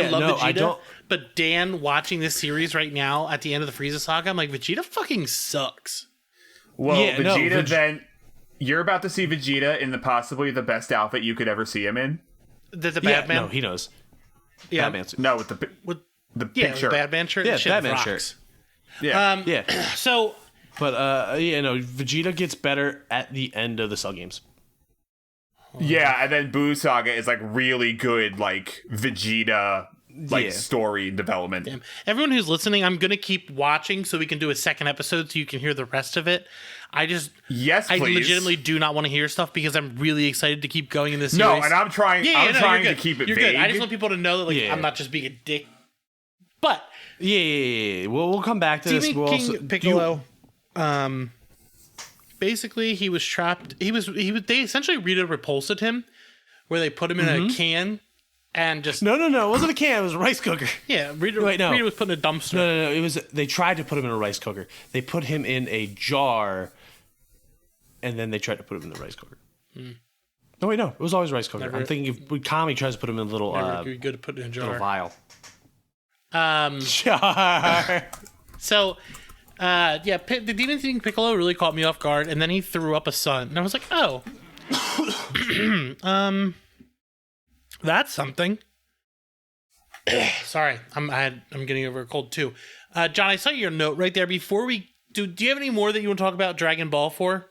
love no, I Vegeta. don't- But Dan watching this series right now at the end of the Frieza Saga, I'm like, Vegeta fucking sucks. Well, Yeah, no, Vegeta then... You're about to see Vegeta in possibly the best outfit you could ever see him in. The Yeah, Batman. no, he knows. yeah, Batman suit. No, with the with the yeah, pink shirt. the Batman shirt. Yeah, That shit Batman rocks. shirt. Yeah. Yeah, So but Vegeta gets better at the end of the Cell games. Yeah, and then Buu Saga is like really good, like Vegeta, like Yeah. story development. damn. Everyone who's listening, I'm gonna keep watching so we can do a second episode so you can hear the rest of it. Yes, I please. legitimately do not want to hear stuff because I'm really excited to keep going in this series. No, and I'm trying. I'm no, trying you're to good. keep it You're vague. good. I just want people to know that Yeah. I'm not just being a dick. But Yeah. We'll come back to this. Demon We'll King also, Piccolo, basically he was trapped. He was. They essentially Rita repulsed him, where they put him in a can, and just No. It wasn't a can. It was a rice cooker. yeah. Rita, Wait, no. Rita was put in a dumpster. No. It was. They tried to put him in a rice cooker. They put him in a jar, and then they tried to put him in the rice cooker. No, wait, no. It was always a rice cooker. Never- I'm thinking if when Kami tries to put him in a little Never be good to put it in a little jar. vial. Jar. So, yeah, the demon eating Piccolo really caught me off guard, and then he threw up a son, and I was like, oh, that's something. Sorry, I'm getting over a cold too. John, I saw your note right there. Before we do you have any more that you want to talk about Dragon Ball for?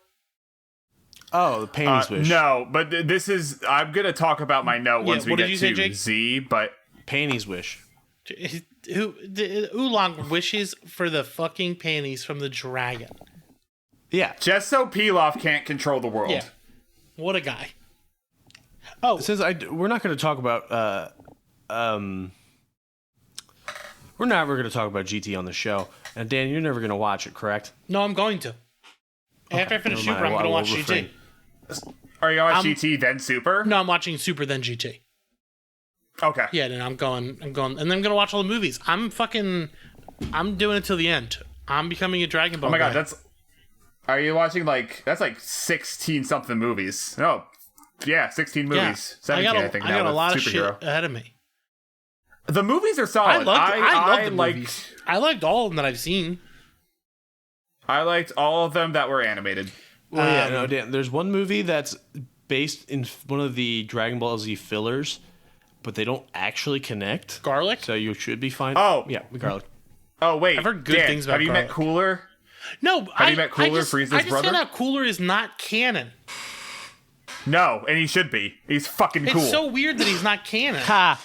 Oh, the Panties Wish. No, but this is. I'm gonna talk about my note once we what get did you say, to Jake? Z. But Panties Wish. The Oolong wishes for the fucking panties from the dragon. Yeah. just so Pilaf can't control the world. Yeah, what a guy. Oh, Since we're not going to talk about we're never going to talk about GT on the show. And Dan, you're never going to watch it, correct? no, I'm going to. After I finish never Super, mind. I'm going to I will watch refrain. GT. Are you on GT then Super? No, I'm watching Super then GT. Okay. Yeah, then I'm going, and then I'm gonna watch all the movies. I'm doing it till the end. I'm becoming a Dragon Ball. Oh my god, guy. Are you watching that's like 16 something movies? No. Yeah, 16 movies. 17, I think. I now got a with lot of Superhero. shit ahead of me. The movies are I solid. love the like. movies. I liked all of them that I've seen. I liked all of them that were animated. Well, yeah, no, Dan, there's one movie that's based in one of the Dragon Ball Z fillers, but they don't actually connect. Garlic? So you should be fine. Oh. Yeah, the garlic. Oh wait, I've heard good Dan, things about have you met Garlic. Cooler? No, Have you met Cooler, I Frieza's just brother? found out Cooler is not canon. No, and he should be. He's fucking cool. It's so weird that he's not canon. Ha!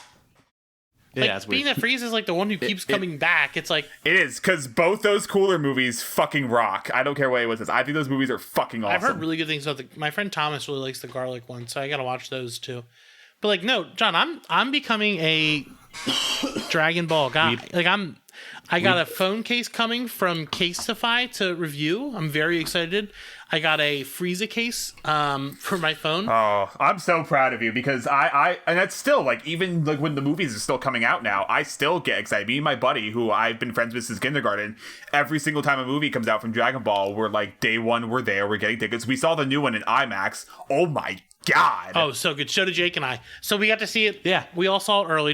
Like, Yeah, it's being weird. that Frieza is like the one who keeps coming back. It's like It is, because both those Cooler movies fucking rock. I don't care what it was. I think those movies are fucking awesome. I've heard really good things about my friend Thomas really likes the Garlic one, so I gotta watch those too. But like, no, John, I'm becoming a Dragon Ball guy. I got a phone case coming from Casetify to review. I'm very excited. I got a Frieza case for my phone. Oh, I'm so proud of you because I and that's still like even like when the movies are still coming out now, I still get excited. Me and my buddy, who I've been friends with since kindergarten, every single time a movie comes out from Dragon Ball, we're like day one, we're there, we're getting tickets. We saw the new one in IMAX. Oh my god! Oh, so good. So did Jake and I. So we got to see it. Yeah. We all saw it early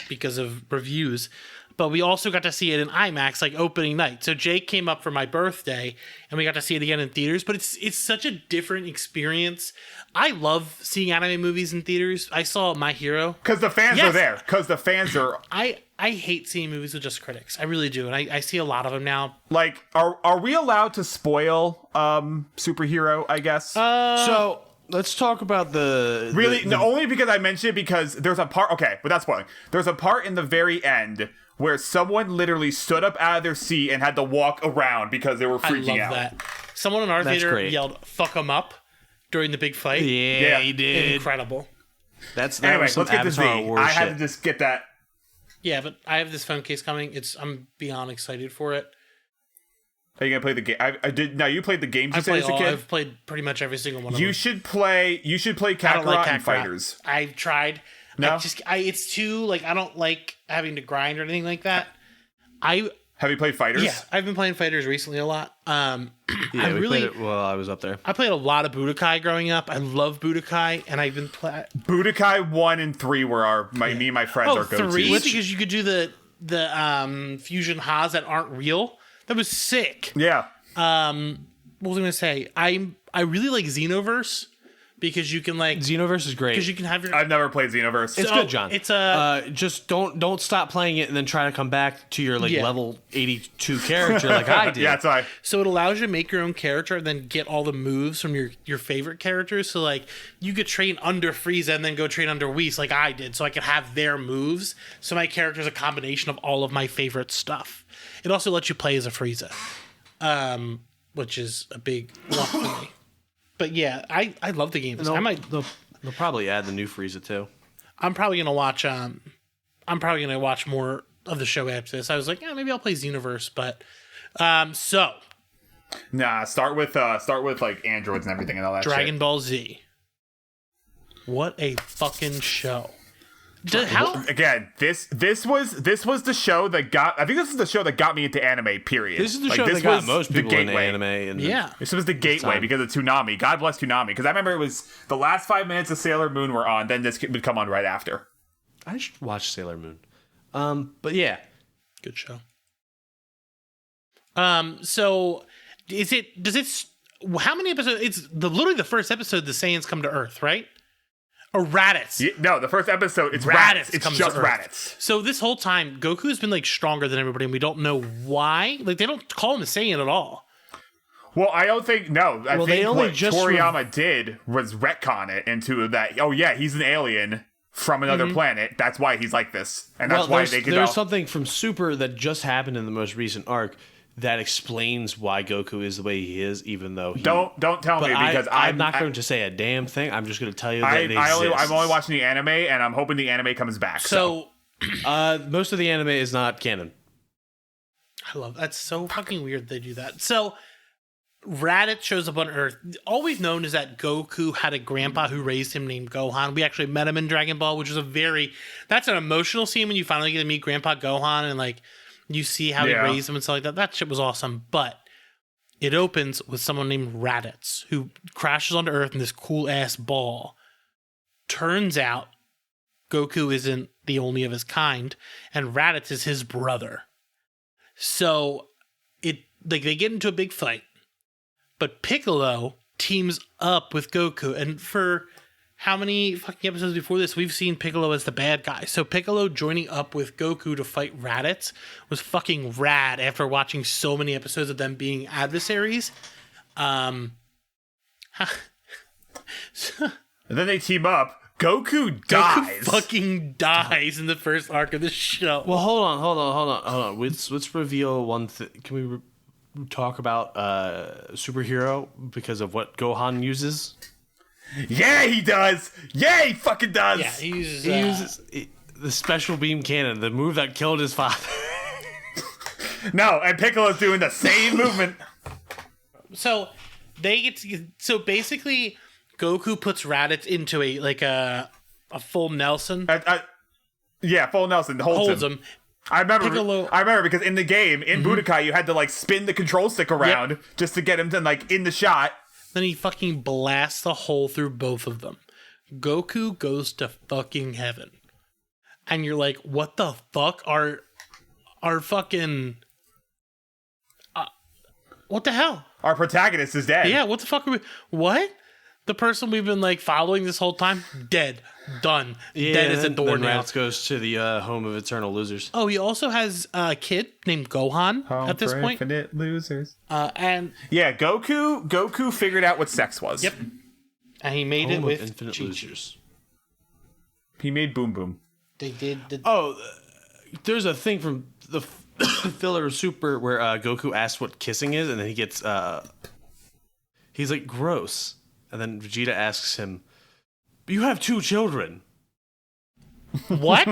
because of reviews. But we also got to see it in IMAX, like opening night. So Jake came up for my birthday, and we got to see it again in theaters. But it's such a different experience. I love seeing anime movies in theaters. I saw My Hero. Because the fans Yes. are there. Because the fans are I hate seeing movies with just critics. I really do, and I see a lot of them now. like, are we allowed to spoil superhero? I guess. So let's talk about the Really? No, only because I mentioned it because there's a part. Okay, without spoiling, there's a part in the very end where someone literally stood up out of their seat and had to walk around because they were I freaking love out. that. Someone in our That's theater great. yelled "fuck 'em up" during the big fight. Yeah, he did. Incredible. That Anyway, was some let's get to Z. Avatar War I had shit. to just get that. Yeah, but I have this phone case coming. I'm beyond excited for it. Are you gonna play the game? I did. Now you played the games you I've said played as a kid. I've played pretty much every single one of You them. should play. You should play I don't like Kakarot and Kakarot. Fighters. I've tried. No? It's too like I don't like having to grind or anything like that. I Have you played Fighters? yeah, I've been playing fighters recently a lot. Yeah, I we really played it while I was up there. I played a lot of Budokai growing up. I love Budokai, and I've been playing. Budokai 1 and 3 were me and my friends are go-tos. Three because you could do the fusion Haas that aren't real. That was sick. Yeah. What was I gonna say? I really like Xenoverse because you can like Xenoverse is great. because you can have your I've never played Xenoverse. It's So, good, John. it's a just don't stop playing it and then try to come back to your like Yeah. level 82 character like I did. yeah, that's why. so it allows you to make your own character and then get all the moves from your favorite characters. So like you could train under Frieza and then go train under Whis like I did, so I could have their moves. So my character is a combination of all of my favorite stuff. It also lets you play as a Frieza, which is a big plus for me. But yeah, I love the games. They'll probably add the new Frieza too. I'm probably gonna watch. I'm probably gonna watch more of the show after this. I was like, yeah, maybe I'll play Xenoverse, but so Nah, start with like androids and everything and all that Dragon shit. Ball Z. What a fucking show! How? Again, this was the show that got. I think this is the show that got me into anime. Period. This is the show that got most people into anime. And Yeah. This was the gateway because of Toonami. God bless Toonami. Because I remember it was the last 5 minutes of Sailor Moon were on. Then this would come on right after. I should watch Sailor Moon. But yeah, Good show. So how many episodes? It's literally the first episode the Saiyans come to Earth, right? Or Raditz. Yeah, no, the first episode, it's Raditz Raditz. It's comes just to Earth. Raditz. So this whole time, Goku's been like stronger than everybody, and we don't know why. Like they don't call him a Saiyan at all. Well, I don't think, no. I Well, they think only what just Toriyama did was retcon it into that, oh yeah, he's an alien from another planet. That's why he's like this. And that's why they could there's something from Super that just happened in the most recent arc that explains why Goku is the way he is, even though he... Don't tell me because I'm not going to say a damn thing. I'm just going to tell you that it exists. I'm only watching the anime, and I'm hoping the anime comes back. So most of the anime is not canon. I love that's so fucking weird they do that. So Raditz shows up on Earth. All we've known is that Goku had a grandpa who raised him named Gohan. We actually met him in Dragon Ball, which was that's an emotional scene when you finally get to meet Grandpa Gohan and like you see how he raised him and stuff like that. That shit was awesome. But it opens with someone named Raditz who crashes onto Earth in this cool ass ball. Turns out Goku isn't the only of his kind, and Raditz is his brother. So they get into a big fight. But Piccolo teams up with Goku. And for how many fucking episodes before this, we've seen Piccolo as the bad guy. So Piccolo joining up with Goku to fight Raditz was fucking rad after watching so many episodes of them being adversaries. And then they team up. Goku dies. Goku fucking dies in the first arc of the show. Well, hold on. Let's reveal one thing. Can we talk about superhero because of what Gohan uses? Yeah, he does. Yeah, he fucking does. Yeah, he uses, He uses the special beam cannon, the move that killed his father. No, and Piccolo's doing the same movement. So basically Goku puts Raditz into a full Nelson. Yeah, full Nelson holds him. I remember because in the game, in Budokai, you had to like spin the control stick around just to get him to like in the shot. Then he fucking blasts a hole through both of them. Goku goes to fucking heaven. And you're like, what the fuck are fucking... what the hell? Our protagonist is dead. Yeah, what the fuck are we... What? The person we've been like following this whole time? Dead. Done. Dead as a doornail. Raditz goes to the home of eternal losers. Oh, he also has a kid named Gohan at this point. Infinite losers. And yeah, Goku figured out what sex was. Yep. And he made it with infinite Chi-Chi. losers. He made Boom Boom. They did. There's a thing from the filler of Super where Goku asks what kissing is, and then he gets he's like gross, and then Vegeta asks him, "You have 2 children." What?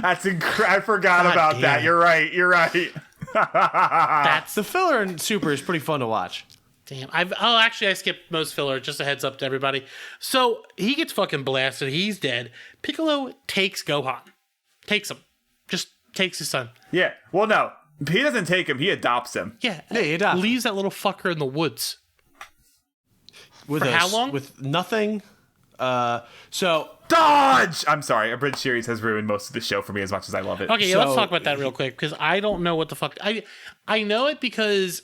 That's I forgot God about damn. that. You're right. That's The filler in Super is pretty fun to watch. damn. I skipped most filler. Just a heads up to everybody. So he gets fucking blasted. He's dead. Piccolo takes Gohan. Takes him. Just takes his son. Yeah. Well, no, he doesn't take him. He adopts him. Yeah. he adopts him. Leaves that little fucker in the woods. With For how long? With nothing. So Dodge! I'm sorry. A Bridge series has ruined most of the show for me as much as I love it. Okay, yeah, let's So- talk about that real quick because I don't know what the fuck. I know it because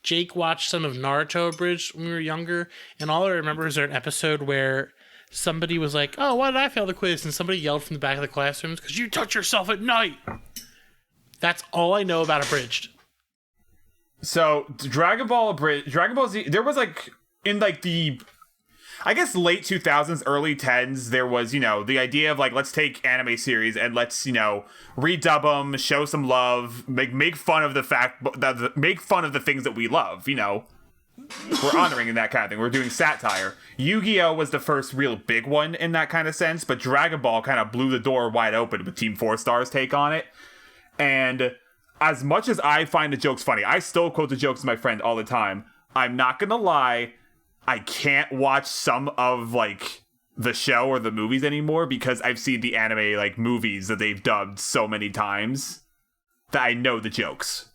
Jake watched some of Naruto Abridged when we were younger, and all I remember is there an episode where somebody was like, "Oh, why did I fail the quiz?" and somebody yelled from the back of the classrooms because you touch yourself at night. That's all I know about Abridged. So Dragon Ball Z, there was like in like the, I guess late 2000s, early 10s, there was, the idea of like, let's take anime series and let's, redub them, show some love, make fun of the fact that make fun of the things that we love, We're honoring in that kind of thing. We're doing satire. Yu-Gi-Oh was the first real big one in that kind of sense, but Dragon Ball kind of blew the door wide open with Team 4 Star's take on it. And as much as I find the jokes funny, I still quote the jokes to my friend all the time. I'm not gonna lie, I can't watch some of like the show or the movies anymore because I've seen the anime like movies that they've dubbed so many times that I know the jokes.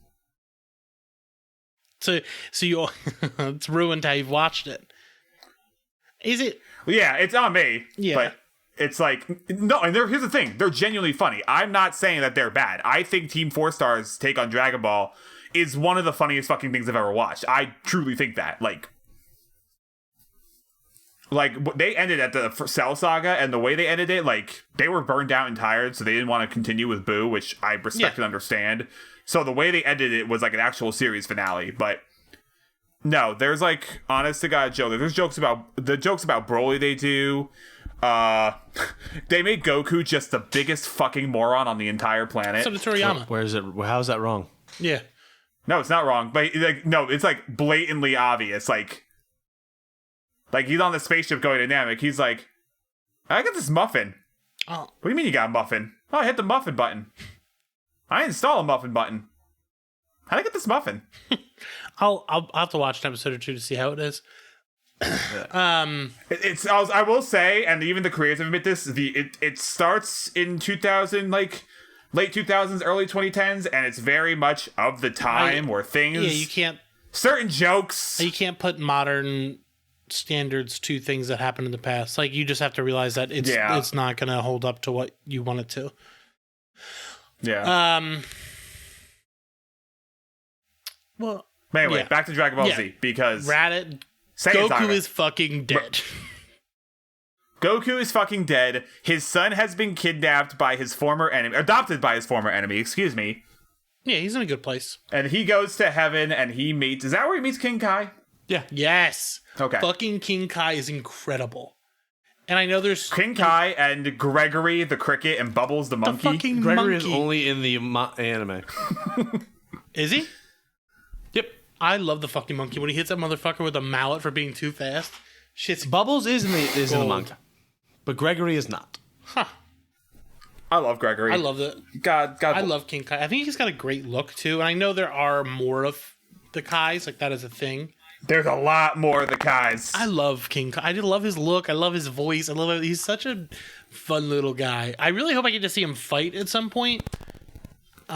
So you it's ruined how you've watched it. Is it? Yeah, it's on me. Yeah. But it's like, no, and here's the thing. They're genuinely funny. I'm not saying that they're bad. I think Team 4 Star's take on Dragon Ball is one of the funniest fucking things I've ever watched. I truly think that. Like they ended at the Cell Saga, and the way they ended it, like, they were burned out and tired, so they didn't want to continue with Boo, which I respect and understand. So the way they ended it was like an actual series finale, but no, there's like, honest to God joke. There's jokes about Broly they do. They made Goku just the biggest fucking moron on the entire planet. So did Toriyama. Where is it? How is that wrong? Yeah. No, it's not wrong, but like, no, it's like blatantly obvious. Like he's on the spaceship going to Namek. He's like, I got this muffin. Oh. What do you mean you got a muffin? Oh, I hit the muffin button. I install a muffin button. How'd I get this muffin? I'll have to watch an episode or two to see how it is. I will say, and even the creators admit this, it starts in 2000, like late 2000s, early 2010s, and it's very much of the time where things. Yeah, you can't. Certain jokes. You can't put modern standards to things that happened in the past. Like, you just have to realize that it's not going to hold up to what you want it to. Yeah. Well. Anyway, back to Dragon Ball Z, because Goku is fucking dead. Goku is fucking dead. His son has been kidnapped by his former enemy, adopted by his former enemy, excuse me. Yeah, he's in a good place. And he goes to heaven and he meets, is that where he meets King Kai? Yeah. Yes. Okay. Fucking King Kai is incredible. And I know there's King Kai and Gregory the cricket and Bubbles the monkey. fucking Gregory monkey. is only in the anime. Is he? Yep. I love the fucking monkey when he hits that motherfucker with a mallet for being too fast. Shit's Bubbles is in the gold. manga, but Gregory is not. Huh. I love Gregory. I love it. God. I love King Kai. I think he's got a great look too, and I know there are more of the Kais, like that is a thing. There's a lot more of the Kais. I love King Kai. I just love his look. I love his voice. I love it. He's such a fun little guy. I really hope I get to see him fight at some point. You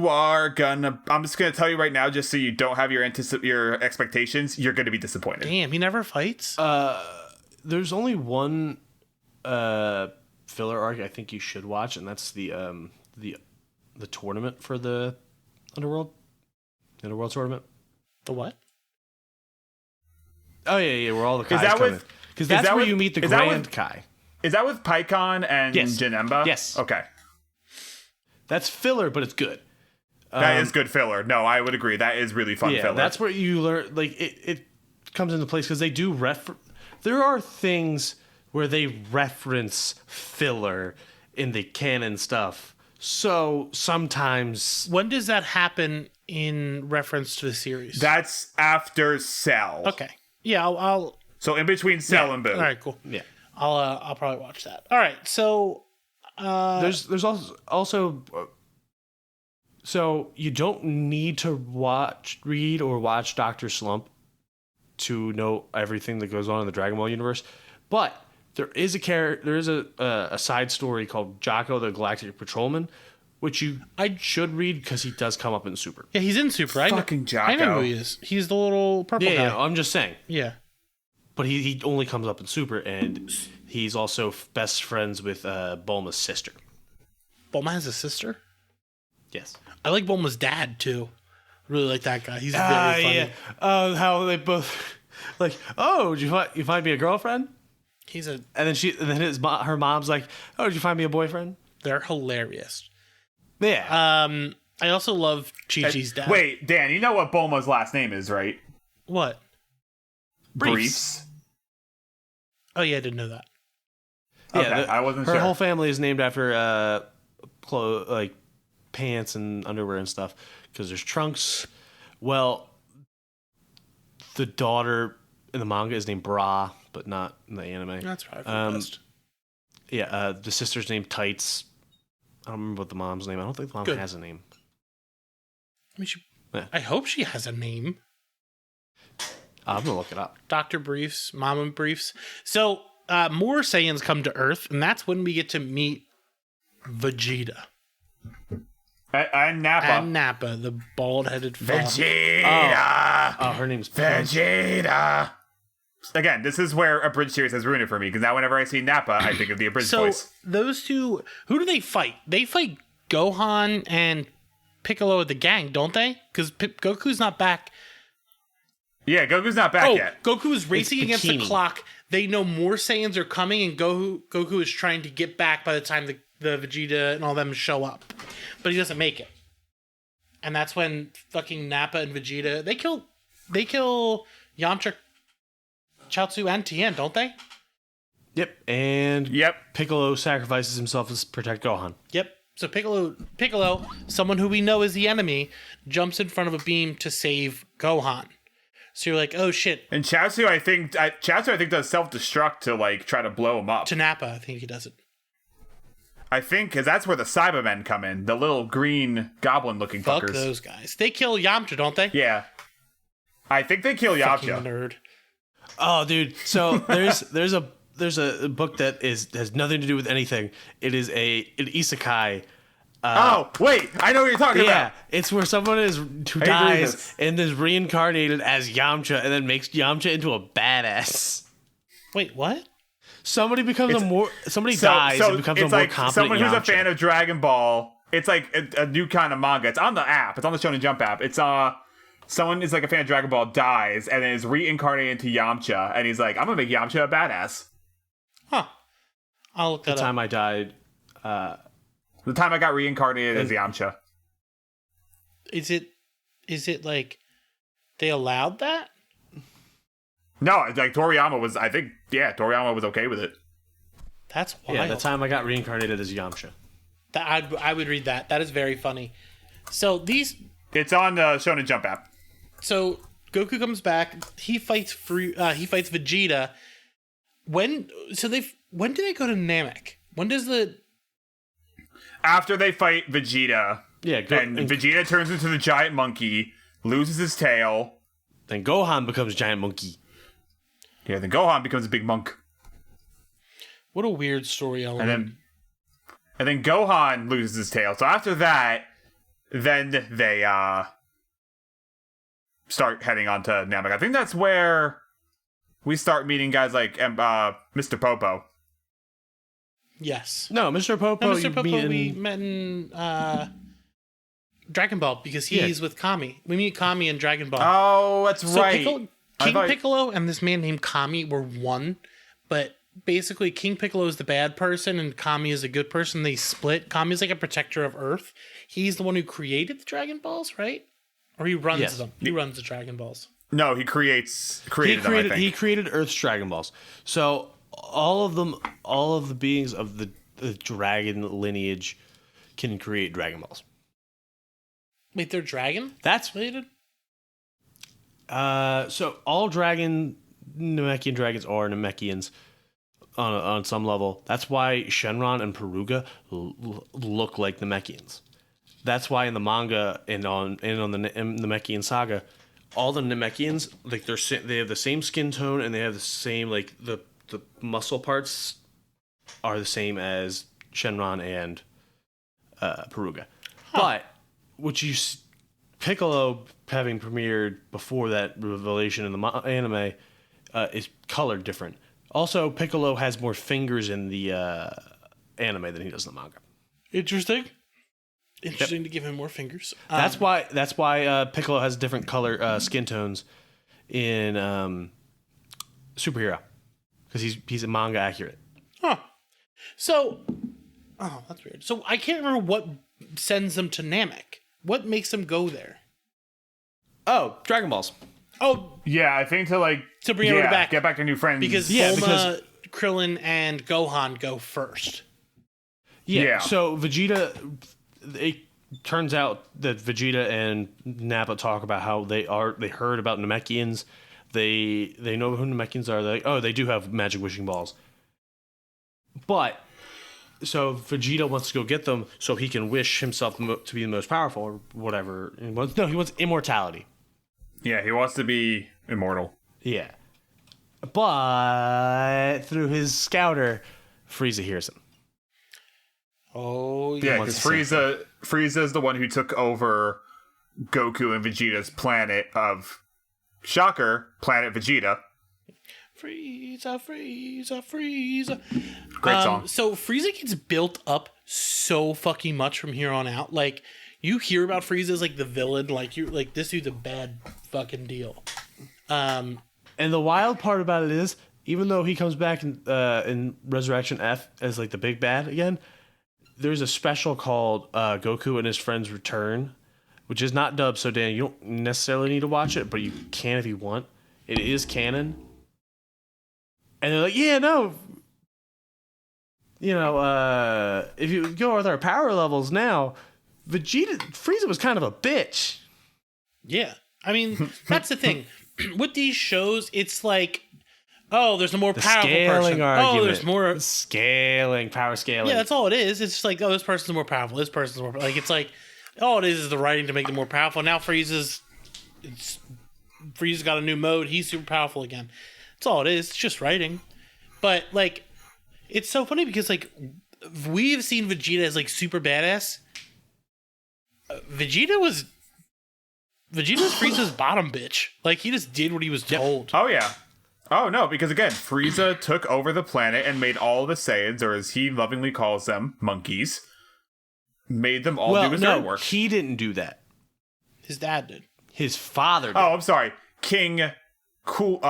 are gonna. I'm just gonna tell you right now, just so you don't have your expectations. You're gonna be disappointed. Damn, he never fights. There's only one filler arc I think you should watch, and that's the tournament for the Underworld tournament. The what? Oh yeah, where all the Kais Is that come with- in. Because that's where with- you meet the is that Grand with- Kai. Is that with Pycon and Yes. Janemba? Yes. Okay. That's filler, but it's good. That is good filler. No, I would agree. That is really fun filler. That's where you learn. Like it comes into place because they do there are things where they reference filler in the canon stuff. So sometimes When does that happen in reference to the series? That's after Cell. Okay. Yeah, I'll So in between Cell and Boo. all right, cool. yeah. I'll probably watch that. All right, so There's also so you don't need to read or watch Dr. Slump to know everything that goes on in the Dragon Ball universe, but there is a side story called Jocko the Galactic Patrolman, which I should read because he does come up in Super. yeah, he's in Super. Fucking Jocko. I know who he is. He's the little purple guy. Yeah, I'm just saying. Yeah. But he only comes up in Super, and he's also best friends with Bulma's sister. Bulma has a sister? Yes. I like Bulma's dad, too. I really like that guy. He's very funny. Yeah. How they both like, oh, did you find me a girlfriend? He's a... And then her mom's like, oh, did you find me a boyfriend? They're hilarious. Yeah. I also love Chi-Chi's dad. Wait, Dan, you know what Bulma's last name is, right? What? Briefs. Oh, yeah, I didn't know that. Okay, yeah, I wasn't her sure. whole family is named after like pants and underwear and stuff because there's Trunks. Well, the daughter in the manga is named Bra, but not in the anime. That's probably for the best. Yeah, the sister's named Tights. I don't remember what the mom's name. I don't think the mom Good. has a name. I mean, Yeah. I hope she has a name. I'm gonna look it up. Dr. Briefs, Mama Briefs. So more Saiyans come to Earth, and that's when we get to meet Vegeta. And Nappa. And Nappa, the bald-headed fox. Vegeta! Oh, her name's Vegeta! Again, this is where a bridge series has ruined it for me, because now whenever I see Nappa, I think of the abridged voice. Those two, who do they fight? They fight Gohan and Piccolo of the gang, don't they? Because Goku's not back. Yeah, Goku's not back yet. Goku is racing against the Bikini. clock. They know more Saiyans are coming, and Goku is trying to get back by the time the Vegeta and all them show up. But he doesn't make it. And that's when fucking Nappa and Vegeta, they kill Yamcha, Chaozu, and Tien, don't they? Yep. And Yep. Piccolo sacrifices himself to protect Gohan. Yep. So Piccolo, someone who we know is the enemy, jumps in front of a beam to save Gohan. So you're like, oh shit. And Chaozu, I think does self-destruct to like try to blow him up. To Nappa, I think he does it. I think because that's where the Cybermen come in, the little green goblin-looking Fuck fuckers. those guys. They kill Yamcha, don't they? Yeah, I think they kill Fucking Yamcha. nerd. Oh, dude. So there's a book that has nothing to do with anything. It is an isekai. Oh wait, I know what you're talking Yeah, about. it's where someone who read dies this. and is reincarnated as Yamcha and then makes Yamcha into a badass. Wait, what? Somebody becomes somebody So dies and becomes a it's more like competent someone who's Yamcha. a fan of Dragon Ball. It's like a new kind of manga. It's on the app. It's on the Shonen Jump app. It's someone is like a fan of Dragon Ball, dies, and then is reincarnated into Yamcha, and he's like, I'm gonna make Yamcha a badass. Huh. I'll look The that up. time I died. The time I got reincarnated as Yamcha. Is it like they allowed that? No, like Toriyama was. I think Toriyama was okay with it. That's wild. Yeah, the time I got reincarnated as Yamcha. That I would read that. That is very funny. So It's on the Shonen Jump app. So Goku comes back. He fights Vegeta. When do they go to Namek? When does After they fight Vegeta, Yeah, and Vegeta turns into the giant monkey, loses his tail. then Gohan becomes giant monkey. Yeah, then Gohan becomes a big monk, what a weird story element. and then Gohan loses his tail. So after that, then they start heading on to Namek. I think that's where we start meeting guys like Mr. Popo. Yes. No, Mr. Popo. No, Mr. you Popo, meet in- we met in Dragon Ball because he's with Kami. We meet Kami in Dragon Ball. Oh, that's So right. King Piccolo and this man named Kami were one, but basically King Piccolo is the bad person and Kami is a good person. They split. Kami is like a protector of Earth. He's the one who created the Dragon Balls, right? Or he runs them. He runs the Dragon Balls. No, he created them, I think. He created Earth's Dragon Balls. So all of the beings of the dragon lineage can create Dragon Balls. Wait, they're dragon That's related? so all Namekian dragons are Namekians on some level. That's why Shenron and Peruga look like Namekians. That's why in the manga and on the Namekian saga, all the Namekians they have the same skin tone and they have the same like the muscle parts are the same as Shenron and Peruga. But Piccolo having premiered before that revelation in the anime is colored different. Also, Piccolo has more fingers in the anime than he does in the manga. Interesting to give him more fingers. That's why Piccolo has different color skin tones in Superhero, because he's a manga accurate. Huh. So, that's weird. So I can't remember what sends them to Namek. What makes them go there? Oh, Dragon Balls. Oh, Yeah, I think to bring everybody back. get back to new friends. Because Bulma, Krillin, and Gohan go first. Yeah. So Vegeta, it turns out that Vegeta and Nappa talk about how they heard about Namekians. They know who Namekians are. They're like, oh, they do have magic wishing balls. But so Vegeta wants to go get them so he can wish himself to be the most powerful or whatever. He wants immortality. Yeah, he wants to be immortal. Yeah. But through his scouter, Frieza hears him. Oh, Yeah, because Frieza is the one who took over Goku and Vegeta's planet of, shocker, Planet Vegeta. Frieza, Frieza, Frieza. Great song. So Frieza gets built up so fucking much from here on out. Like, you hear about Frieza as like the villain, like you like this dude's a bad fucking deal. And the wild part about it is, even though he comes back in Resurrection F as like the big bad again, there's a special called Goku and His Friends Return, which is not dubbed, so Dan, you don't necessarily need to watch it, but you can if you want. It is canon. And they're like, yeah, no. You know, if you go with our power levels now, Frieza was kind of a bitch. Yeah. I mean, that's the thing. With these shows, it's like, oh, there's a more powerful person. Argument. Oh, there's more power scaling. Yeah, that's all it is. It's just like, oh, this person's more powerful. This person's more like it's like all it is the writing to make them more powerful. Now Frieza's got a new mode. He's super powerful again. That's all it is. It's just writing. But like, it's so funny because like we've seen Vegeta as like super badass. Vegeta was Frieza's bottom bitch. Like he just did what he was told. Oh, yeah. Oh, no, because again, Frieza took over the planet and made all the Saiyans, or as he lovingly calls them, monkeys, made them all do his dirty work. He didn't do that. His dad did. His father did. Oh, I'm sorry. King Cold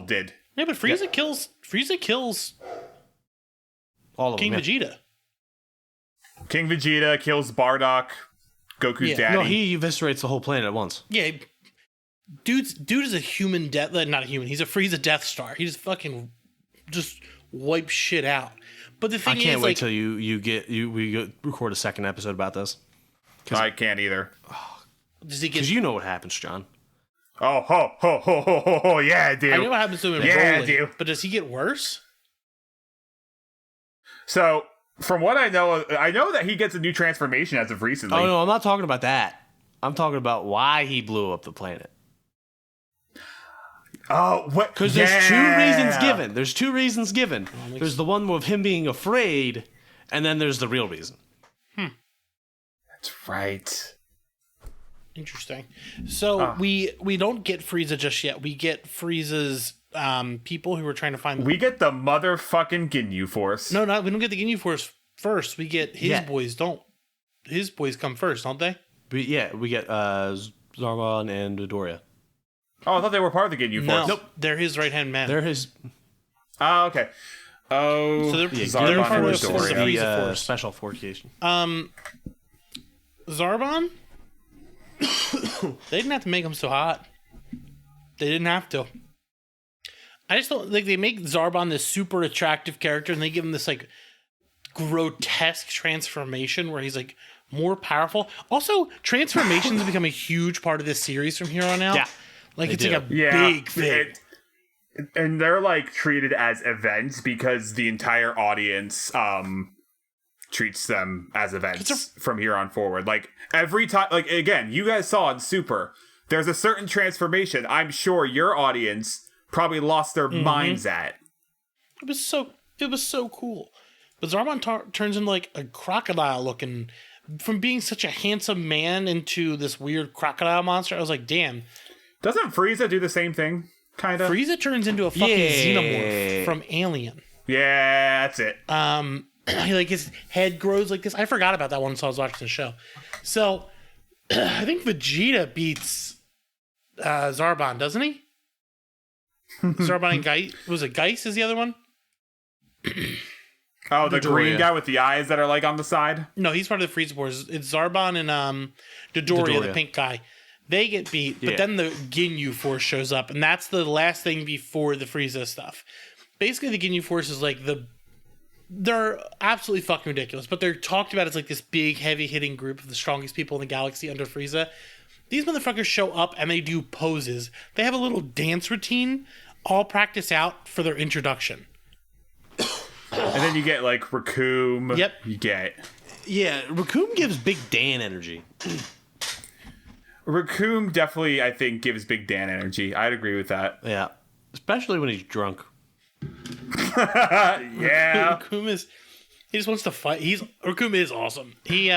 did. Yeah, but Frieza kills all of King them. Vegeta. King Vegeta kills Bardock, Goku's daddy. No, he eviscerates the whole planet at once. Yeah, dude is a human death. Not a human. He's a Frieza Death Star. He just fucking wipes shit out. But the thing I can't is, wait like, till we record a second episode about this. I can't either. does he get? Because you know what happens, John. Oh, yeah, I do. I know what happens to him in Yeah, Broly, I do. but does he get worse? So, from what I know that he gets a new transformation as of recently. Oh, no, I'm not talking about that. I'm talking about why he blew up the planet. Oh, what? Because there's two reasons given. There's two reasons given. There's the one with him being afraid, and then there's the real reason. That's right. Interesting. So we don't get Frieza just yet. We get Frieza's people who are trying to find. We get the motherfucking Ginyu Force. No, we don't get the Ginyu Force first. We get his boys. His boys come first, don't they? We get Zarbon and Dodoria. Oh, I thought they were part of the Ginyu Force. Nope, they're his right hand man. They're his. Oh, okay. Oh, So they're Zarbon part and of the Dodoria. Frieza Force. Special fortification. Zarbon. They didn't have to make him so hot. They didn't have to. I just don't like they make Zarbon this super attractive character and they give him this like grotesque transformation where he's like more powerful. Also, transformations have become a huge part of this series from here on out. Yeah, like it's do. like a big thing. And they're like treated as events because the entire audience treats them as events from here on forward. Like every time, like again, you guys saw in Super, there's a certain transformation I'm sure your audience probably lost their minds at. It was so cool. But Zarbon turns into like a crocodile looking, from being such a handsome man into this weird crocodile monster. I was like, damn. Doesn't Frieza do the same thing? Kind of. Frieza turns into a fucking xenomorph from Alien. Yeah, that's it. Like his head grows like this. I forgot about that one until I was watching the show. So I think Vegeta beats Zarbon, doesn't he? Zarbon and Geist. Was it Geist is the other one? Oh, the Dodoria. green guy with the eyes that are like on the side? No, he's part of the Frieza Force. It's Zarbon and Dodoria, the pink guy. They get beat, but then the Ginyu Force shows up, and that's the last thing before the Frieza stuff. Basically, the Ginyu Force is like they're absolutely fucking ridiculous, but they're talked about as like this big, heavy-hitting group of the strongest people in the galaxy under Frieza. These motherfuckers show up, and they do poses. They have a little dance routine, all practiced out for their introduction. And then you get like Raccoon. Yep. You get. Yeah, Raccoon gives Big Dan energy. Raccoon definitely, I think, gives Big Dan energy. I'd agree with that. Yeah, especially when he's drunk. Yeah. Raccoon is. He just wants to fight. Raccoon is awesome. He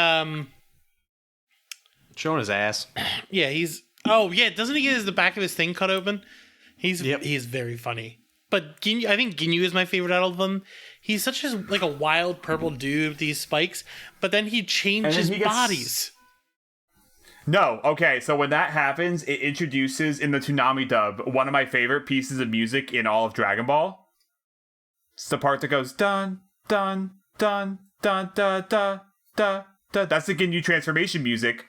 Showing his ass. yeah, he's. Oh yeah, doesn't he get the back of his thing cut open? He's very funny. But Ginyu, I think Ginyu is my favorite out of them. He's such like a wild purple dude with these spikes, but then he changes bodies. No, okay, so when that happens, it introduces, in the Toonami dub, one of my favorite pieces of music in all of Dragon Ball. It's the part that goes dun, dun, dun, dun, da, da, da, da. That's the Ginyu transformation music,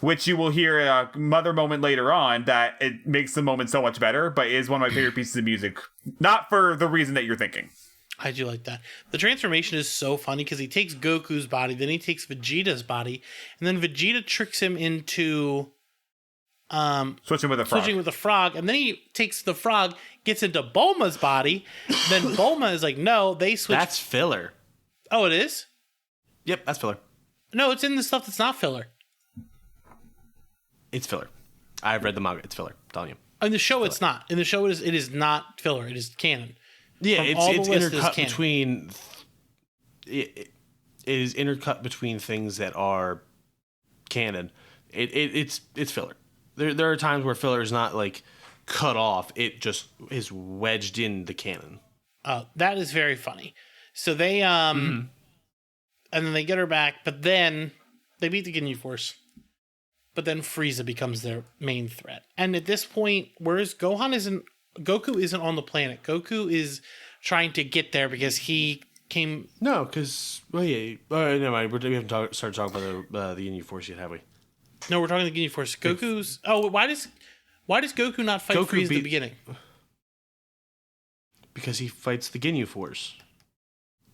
which you will hear a mother moment later on that it makes the moment so much better, but is one of my favorite pieces of music. Not for the reason that you're thinking. I do like that. The transformation is so funny because he takes Goku's body, then he takes Vegeta's body, and then Vegeta tricks him into Switching with a frog. And then he takes the frog, gets into Bulma's body, then Bulma is like, no, they switch. That's filler. Oh, it is? Yep, that's filler. No, it's in the stuff that's not filler. It's filler. I've read the manga. It's filler. I'm telling you. In the show, it's not. In the show, it is not filler. It is canon. Yeah, it's intercut canon. between. It is intercut between things that are canon. It's filler. There are times where filler is not like cut off. It just is wedged in the canon. That is very funny. So they and then they get her back, but then they beat the Ginyu Force. But then Frieza becomes their main threat. And at this point, whereas Goku isn't on the planet. Goku is trying to get there because he came. No, because never mind. We haven't started talking about the Ginyu Force yet, have we? No, we're talking the Ginyu Force. Goku's. Oh, why does Goku not fight Frieza at the beginning? Because he fights the Ginyu Force.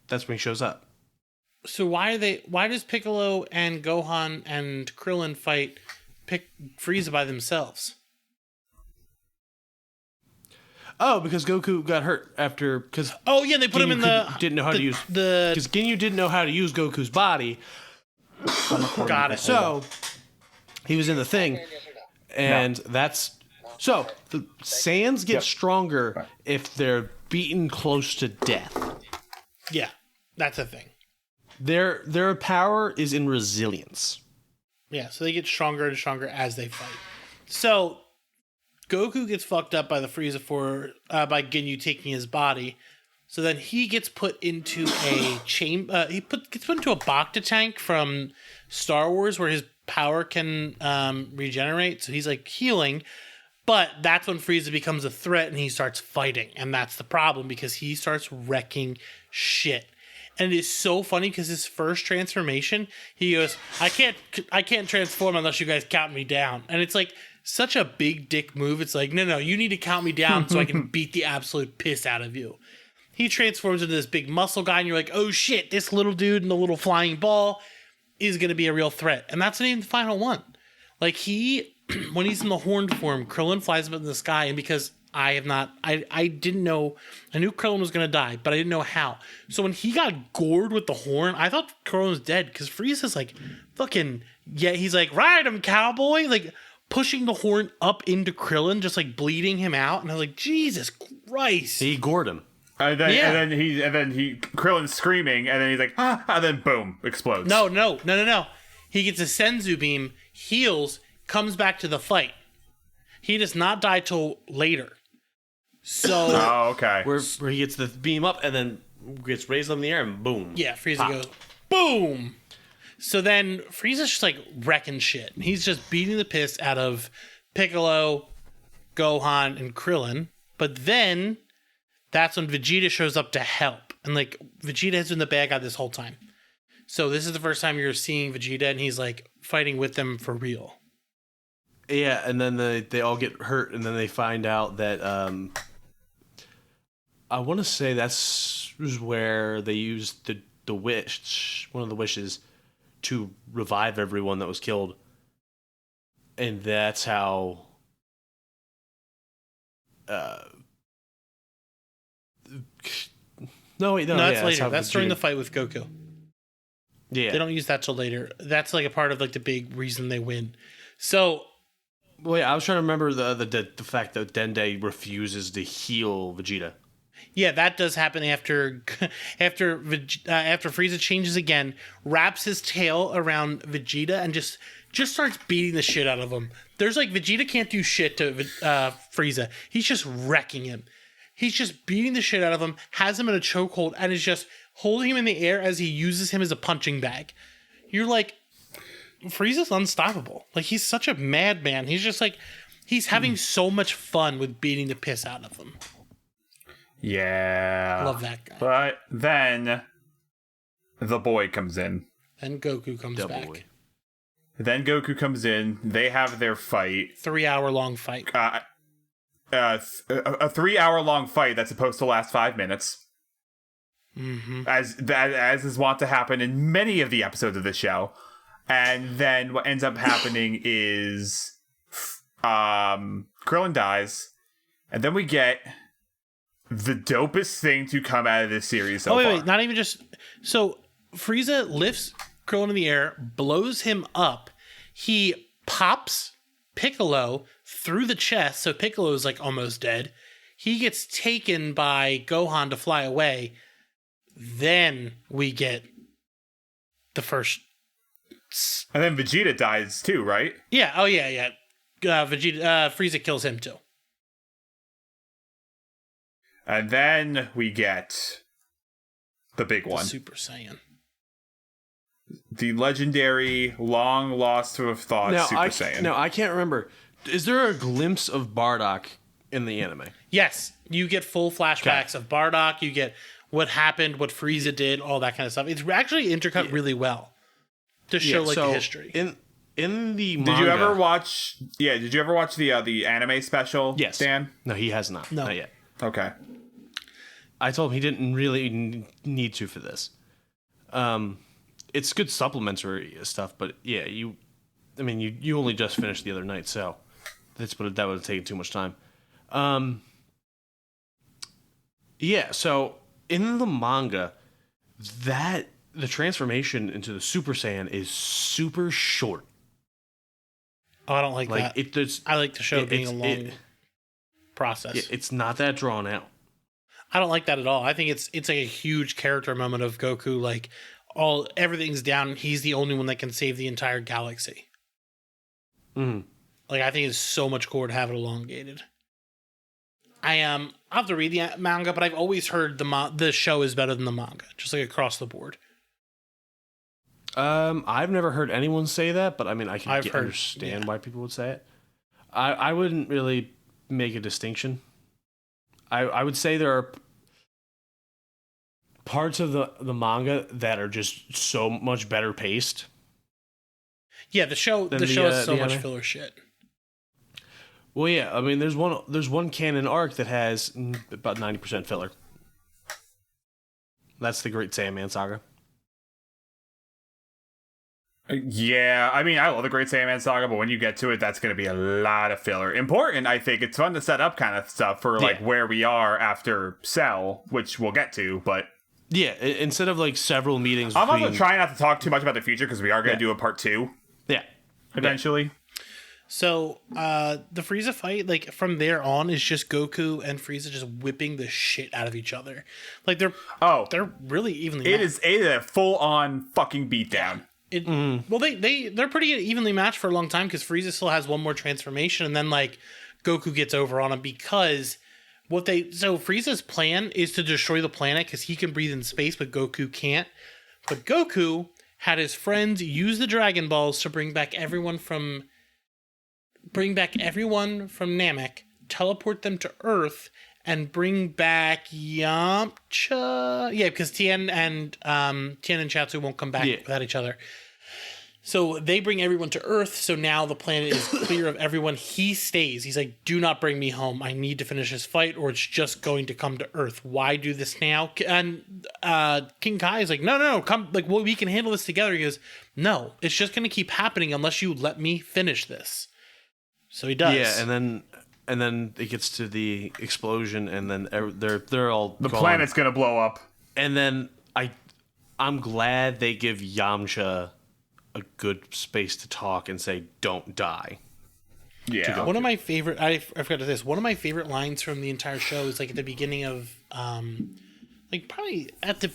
That's when he shows up. So why does Piccolo and Gohan and Krillin fight Frieza by themselves? Oh, because Goku got hurt after because oh yeah, they put him in didn't know how to use because Ginyu didn't know how to use Goku's body. Got it. So he was in the thing, and that's so the Saiyans get stronger if they're beaten close to death. Yeah, that's a thing. Their power is in resilience. Yeah, so they get stronger and stronger as they fight. So Goku gets fucked up by the Frieza by Ginyu taking his body. So then he gets put into a chamber. Gets put into a Bacta tank from Star Wars, where his power can regenerate. So he's like healing, but that's when Frieza becomes a threat and he starts fighting, and that's the problem because he starts wrecking shit. And it is so funny because his first transformation, he goes, I can't transform unless you guys count me down. And it's like such a big dick move. It's like, no, you need to count me down so I can beat the absolute piss out of you. He transforms into this big muscle guy, and you're like, oh shit, this little dude in the little flying ball is going to be a real threat. And that's in the final one. Like when he's in the horned form, Krillin flies up in the sky, and because I didn't know. I knew Krillin was going to die, but I didn't know how. So when he got gored with the horn, I thought Krillin was dead because Frieza's like, fucking, yeah, he's like, ride him, cowboy. Like, pushing the horn up into Krillin, just like bleeding him out. And I was like, Jesus Christ. He gored him. And then Krillin's screaming, and then he's like, and then boom, explodes. No. He gets a Senzu beam, heals, comes back to the fight. He does not die till later. So okay. Where he gets the beam up and then gets raised up in the air and boom. Yeah, Frieza goes boom. So then Frieza's just like wrecking shit. He's just beating the piss out of Piccolo, Gohan, and Krillin. But then that's when Vegeta shows up to help. And like Vegeta has been the bad guy this whole time. So this is the first time you're seeing Vegeta, and he's like fighting with them for real. Yeah, and then they all get hurt, and then they find out that I want to say that's where they used the wish, one of the wishes, to revive everyone that was killed, and that's how. No, that's later. That's during the fight with Goku. Yeah, they don't use that till later. That's like a part of like the big reason they win. So Well, yeah, I was trying to remember the fact that Dende refuses to heal Vegeta. Yeah, that does happen after Frieza changes again, wraps his tail around Vegeta, and just starts beating the shit out of him. There's like Vegeta can't do shit to Frieza. He's just wrecking him. He's just beating the shit out of him, has him in a chokehold, and is just holding him in the air as he uses him as a punching bag. You're like, Frieza's unstoppable. Like, he's such a madman. He's just like, he's having so much fun with beating the piss out of him. Yeah. Love that guy. But then the boy comes in. Then Goku comes Double back. boy. Then Goku comes in. They have their fight. 3-hour-long fight. A 3-hour-long fight that's supposed to last 5 minutes. Mm-hmm. As is wont to happen in many of the episodes of this show. And then what ends up happening is Krillin dies. And then we get the dopest thing to come out of this series so far. Wait, not even just... So, Frieza lifts Krillin in the air, blows him up. He pops Piccolo through the chest, so Piccolo's like almost dead. He gets taken by Gohan to fly away. Then we get the first... And then Vegeta dies too, right? Yeah, yeah. Frieza kills him too. And then we get the big one. Super Saiyan. The legendary, long lost to have thought Super Saiyan. No, I can't remember. Is there a glimpse of Bardock in the anime? Yes, you get full flashbacks of Bardock. You get what happened, what Frieza did, all that kind of stuff. It's actually intercut really well to show the history. In the manga, Did you ever watch? Yeah, did you ever watch the anime special? Yes. Dan? No, he has not. No. Not yet. Okay. I told him he didn't really need to for this. It's good supplementary stuff, but yeah, you only just finished the other night, so that would have taken too much time. Yeah, so in the manga, the transformation into the Super Saiyan is super short. Oh, I don't like that. I like the show being a long process. It's not that drawn out. I don't like that at all. I think it's like a huge character moment of Goku, like everything's down and he's the only one that can save the entire galaxy. Mm. Like, I think it's so much cooler to have it elongated. I'll have to read the manga, but I've always heard the show is better than the manga, just like across the board. I've never heard anyone say that, but I mean, I can understand yeah. why people would say it. I wouldn't really make a distinction. I would say there are parts of the manga that are just so much better paced. Yeah, the show has so much filler shit. Well, yeah, I mean, there's one canon arc that has about 90% filler. That's the Great Saiyaman Saga. Yeah, I mean, I love the Great Saiyaman Saga, but when you get to it, that's going to be a lot of filler. Important, I think. It's fun to set up kind of stuff for like where we are after Cell, which we'll get to, but... Yeah, instead of like several meetings I'm also trying not to talk too much about the future, because we are going to do a part 2. Yeah. Eventually. So, the Frieza fight, like, from there on, is just Goku and Frieza just whipping the shit out of each other. Like, they're really evenly matched. It is a full-on fucking beatdown. Well, they're pretty evenly matched for a long time, because Frieza still has one more transformation, and then, like, Goku gets over on him because so Frieza's plan is to destroy the planet because he can breathe in space, but Goku can't. But Goku had his friends use the Dragon Balls to bring back everyone from Namek, teleport them to Earth, and bring back Yamcha. Yeah, because Tien and Chaozu won't come back without each other. So they bring everyone to Earth, so now the planet is clear of everyone. He stays. He's like, do not bring me home. I need to finish this fight, or it's just going to come to Earth. Why do this now? And King Kai is like, no, come. Like, well, we can handle this together. He goes, no, it's just going to keep happening unless you let me finish this. So he does. Yeah, and then it gets to the explosion, and then they're all the gone. planet's going to blow up. And then I'm glad they give Yamcha a good space to talk and say, don't die. Yeah. One of my favorite, I forgot to say this. One of my favorite lines from the entire show is like at the beginning of, like probably at the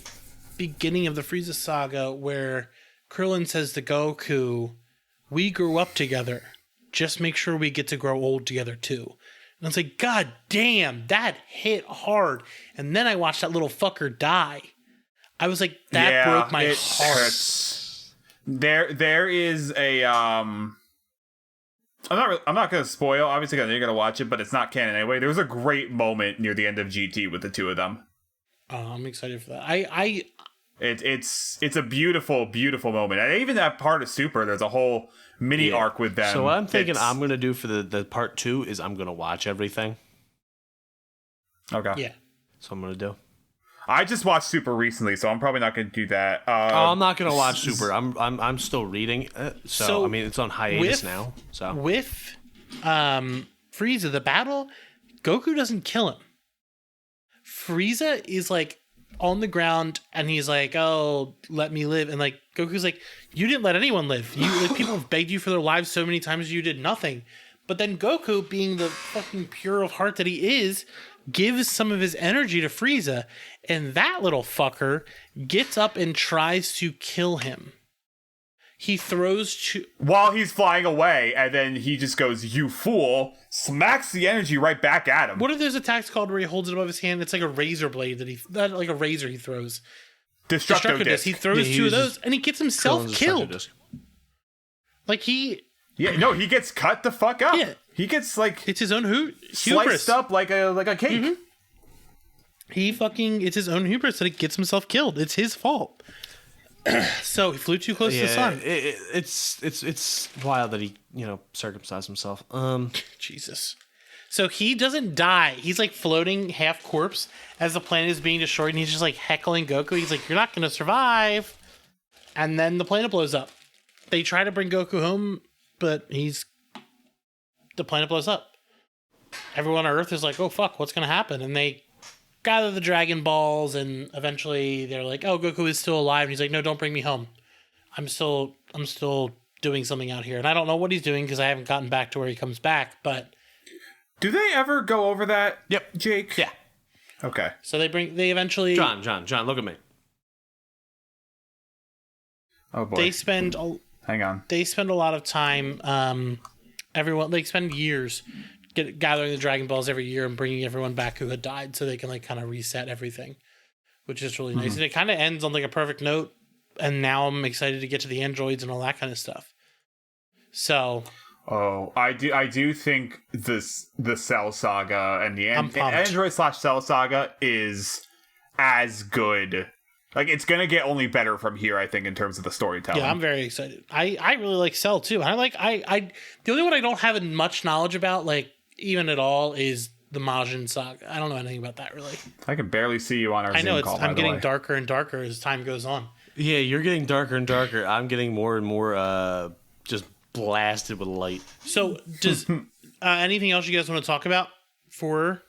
beginning of the Frieza Saga, where Krillin says to Goku, "We grew up together. Just make sure we get to grow old together too." And I was like, God damn, that hit hard. And then I watched that little fucker die. I was like, that broke my heart. Hurts. There is a I'm not gonna spoil. Obviously, you're gonna watch it, but it's not canon anyway. There was a great moment near the end of GT with the two of them. I'm excited for that. It's a beautiful, beautiful moment. And even that part of Super, there's a whole mini arc with them. So what I'm thinking I'm going to do for the part 2 is I'm going to watch everything. Okay. Yeah. So I'm going to do. I just watched Super recently, so I'm probably not going to do that. I'm not going to watch Super. I'm still reading it. So I mean, it's on hiatus now. So with Frieza, the battle, Goku doesn't kill him. Frieza is like on the ground and he's like, "Oh, let me live." And like Goku's like, "You didn't let anyone live. You like, people have begged you for their lives so many times, you did nothing." But then Goku, being the fucking pure of heart that he is, gives some of his energy to Frieza, and that little fucker gets up and tries to kill him. He throws while he's flying away, and then he just goes, "You fool!" Smacks the energy right back at him. What are those attacks called where he holds it above his hand? It's like a razor blade that like a razor he throws. Destructo disc. He throws two of those, and he gets himself killed. Like he gets cut the fuck up. Yeah. He gets like it's his own hubris. Sliced up like a cake. Mm-hmm. It's his own hubris that he gets himself killed. It's his fault. So he flew too close to the sun. It's wild that he circumcised himself. Jesus. So he doesn't die. He's like floating half corpse as the planet is being destroyed, and he's just like heckling Goku. He's like, "You're not gonna survive." And then the planet blows up. They try to bring Goku home, but the planet blows up. Everyone on Earth is like, "Oh fuck, what's gonna happen?" And they gather the Dragon Balls, and eventually they're like, "Oh, Goku is still alive." And he's like, "No, don't bring me home. I'm still doing something out here." And I don't know what he's doing because I haven't gotten back to where he comes back. But do they ever go over that? Yep, Jake. Yeah. Okay. So they eventually John, look at me. Oh boy. Hang on. They spend a lot of time. They spend years gathering the Dragon Balls every year and bringing everyone back who had died, so they can like kind of reset everything, which is really nice. And it kind of ends on like a perfect note. And now I'm excited to get to the androids and all that kind of stuff. So. Oh, I do think the Cell Saga and the Android / Cell Saga is as good. Like, it's gonna get only better from here, I think, in terms of the storytelling. Yeah, I'm very excited. I really like Cell too. The only one I don't have much knowledge about, like even at all, is the Majin Saga. I don't know anything about that really. I can barely see you on our Zoom call. I'm getting darker and darker as time goes on. Yeah, you're getting darker and darker. I'm getting more and more just blasted with light. So, does anything else you guys want to talk about for?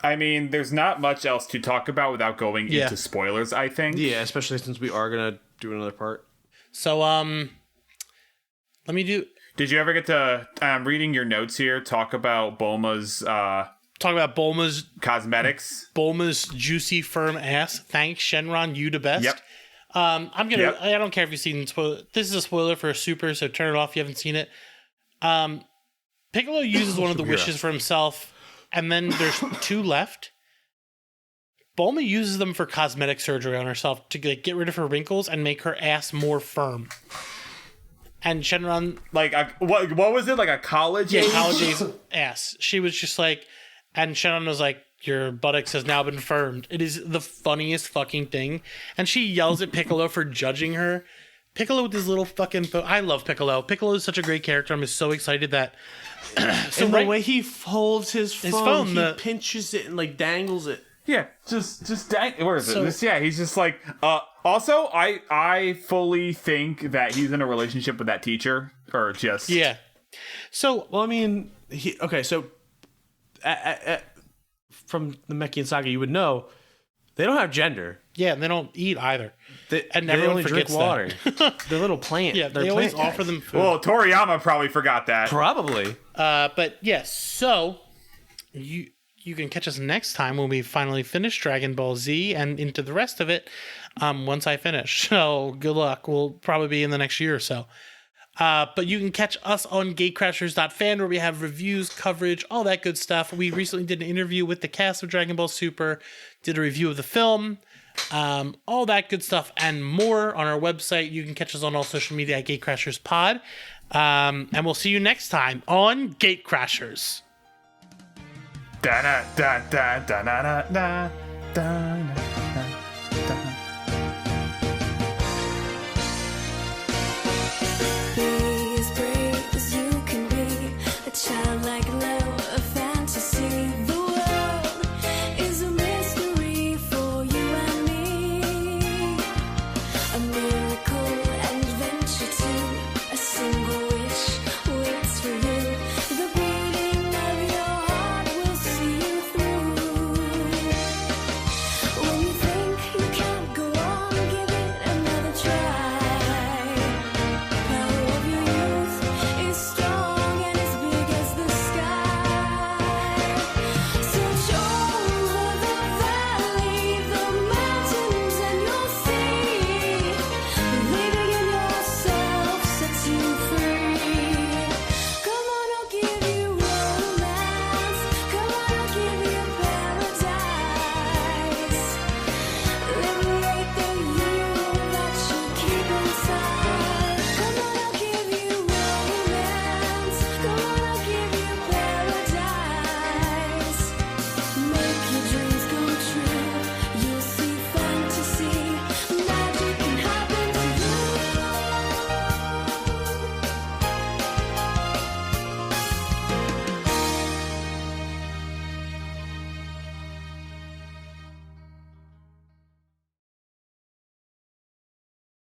I mean, there's not much else to talk about without going into spoilers, I think. Yeah, especially since we are going to do another part. So, let me do... Did you ever get to, reading your notes here, talk about Bulma's... Talk about Bulma's... cosmetics? Bulma's juicy, firm ass. Thanks, Shenron, you the best. Yep. I don't care if you've seen... This is a spoiler for Super, so turn it off if you haven't seen it. Piccolo uses one of the wishes for himself... And then there's two left. Bulma uses them for cosmetic surgery on herself to get rid of her wrinkles and make her ass more firm. And Shenron... Like, what was it? Like a college age? Yeah, college age ass. She was just like... And Shenron was like, "Your buttocks has now been firmed." It is the funniest fucking thing. And she yells at Piccolo for judging her. Piccolo with his little fucking... I love Piccolo. Piccolo is such a great character. I'm just so excited that... So the way he holds his phone he pinches it and like dangles it. Yeah, just dang. Where is it? He's just like. Also, I fully think that he's in a relationship with that teacher, or just So well, I mean, so from the Mekian Saga, you would know They don't have gender. Yeah, and they don't eat either. And They everyone only drink forgets water. that. They're little plants. Yeah, They're they always plant offer guys. them food. Well, Toriyama probably forgot that. Probably. But yes, so you can catch us next time when we finally finish Dragon Ball Z and into the rest of it once I finish. So good luck. We'll probably be in the next year or so. But you can catch us on GateCrashers.fan where we have reviews, coverage, all that good stuff. We recently did an interview with the cast of Dragon Ball Super, did a review of the film, all that good stuff and more on our website. You can catch us on all social media at GateCrashersPod. And we'll see you next time on GateCrashers. Da da da da da da da da da. Be as brave as you can be, a childlike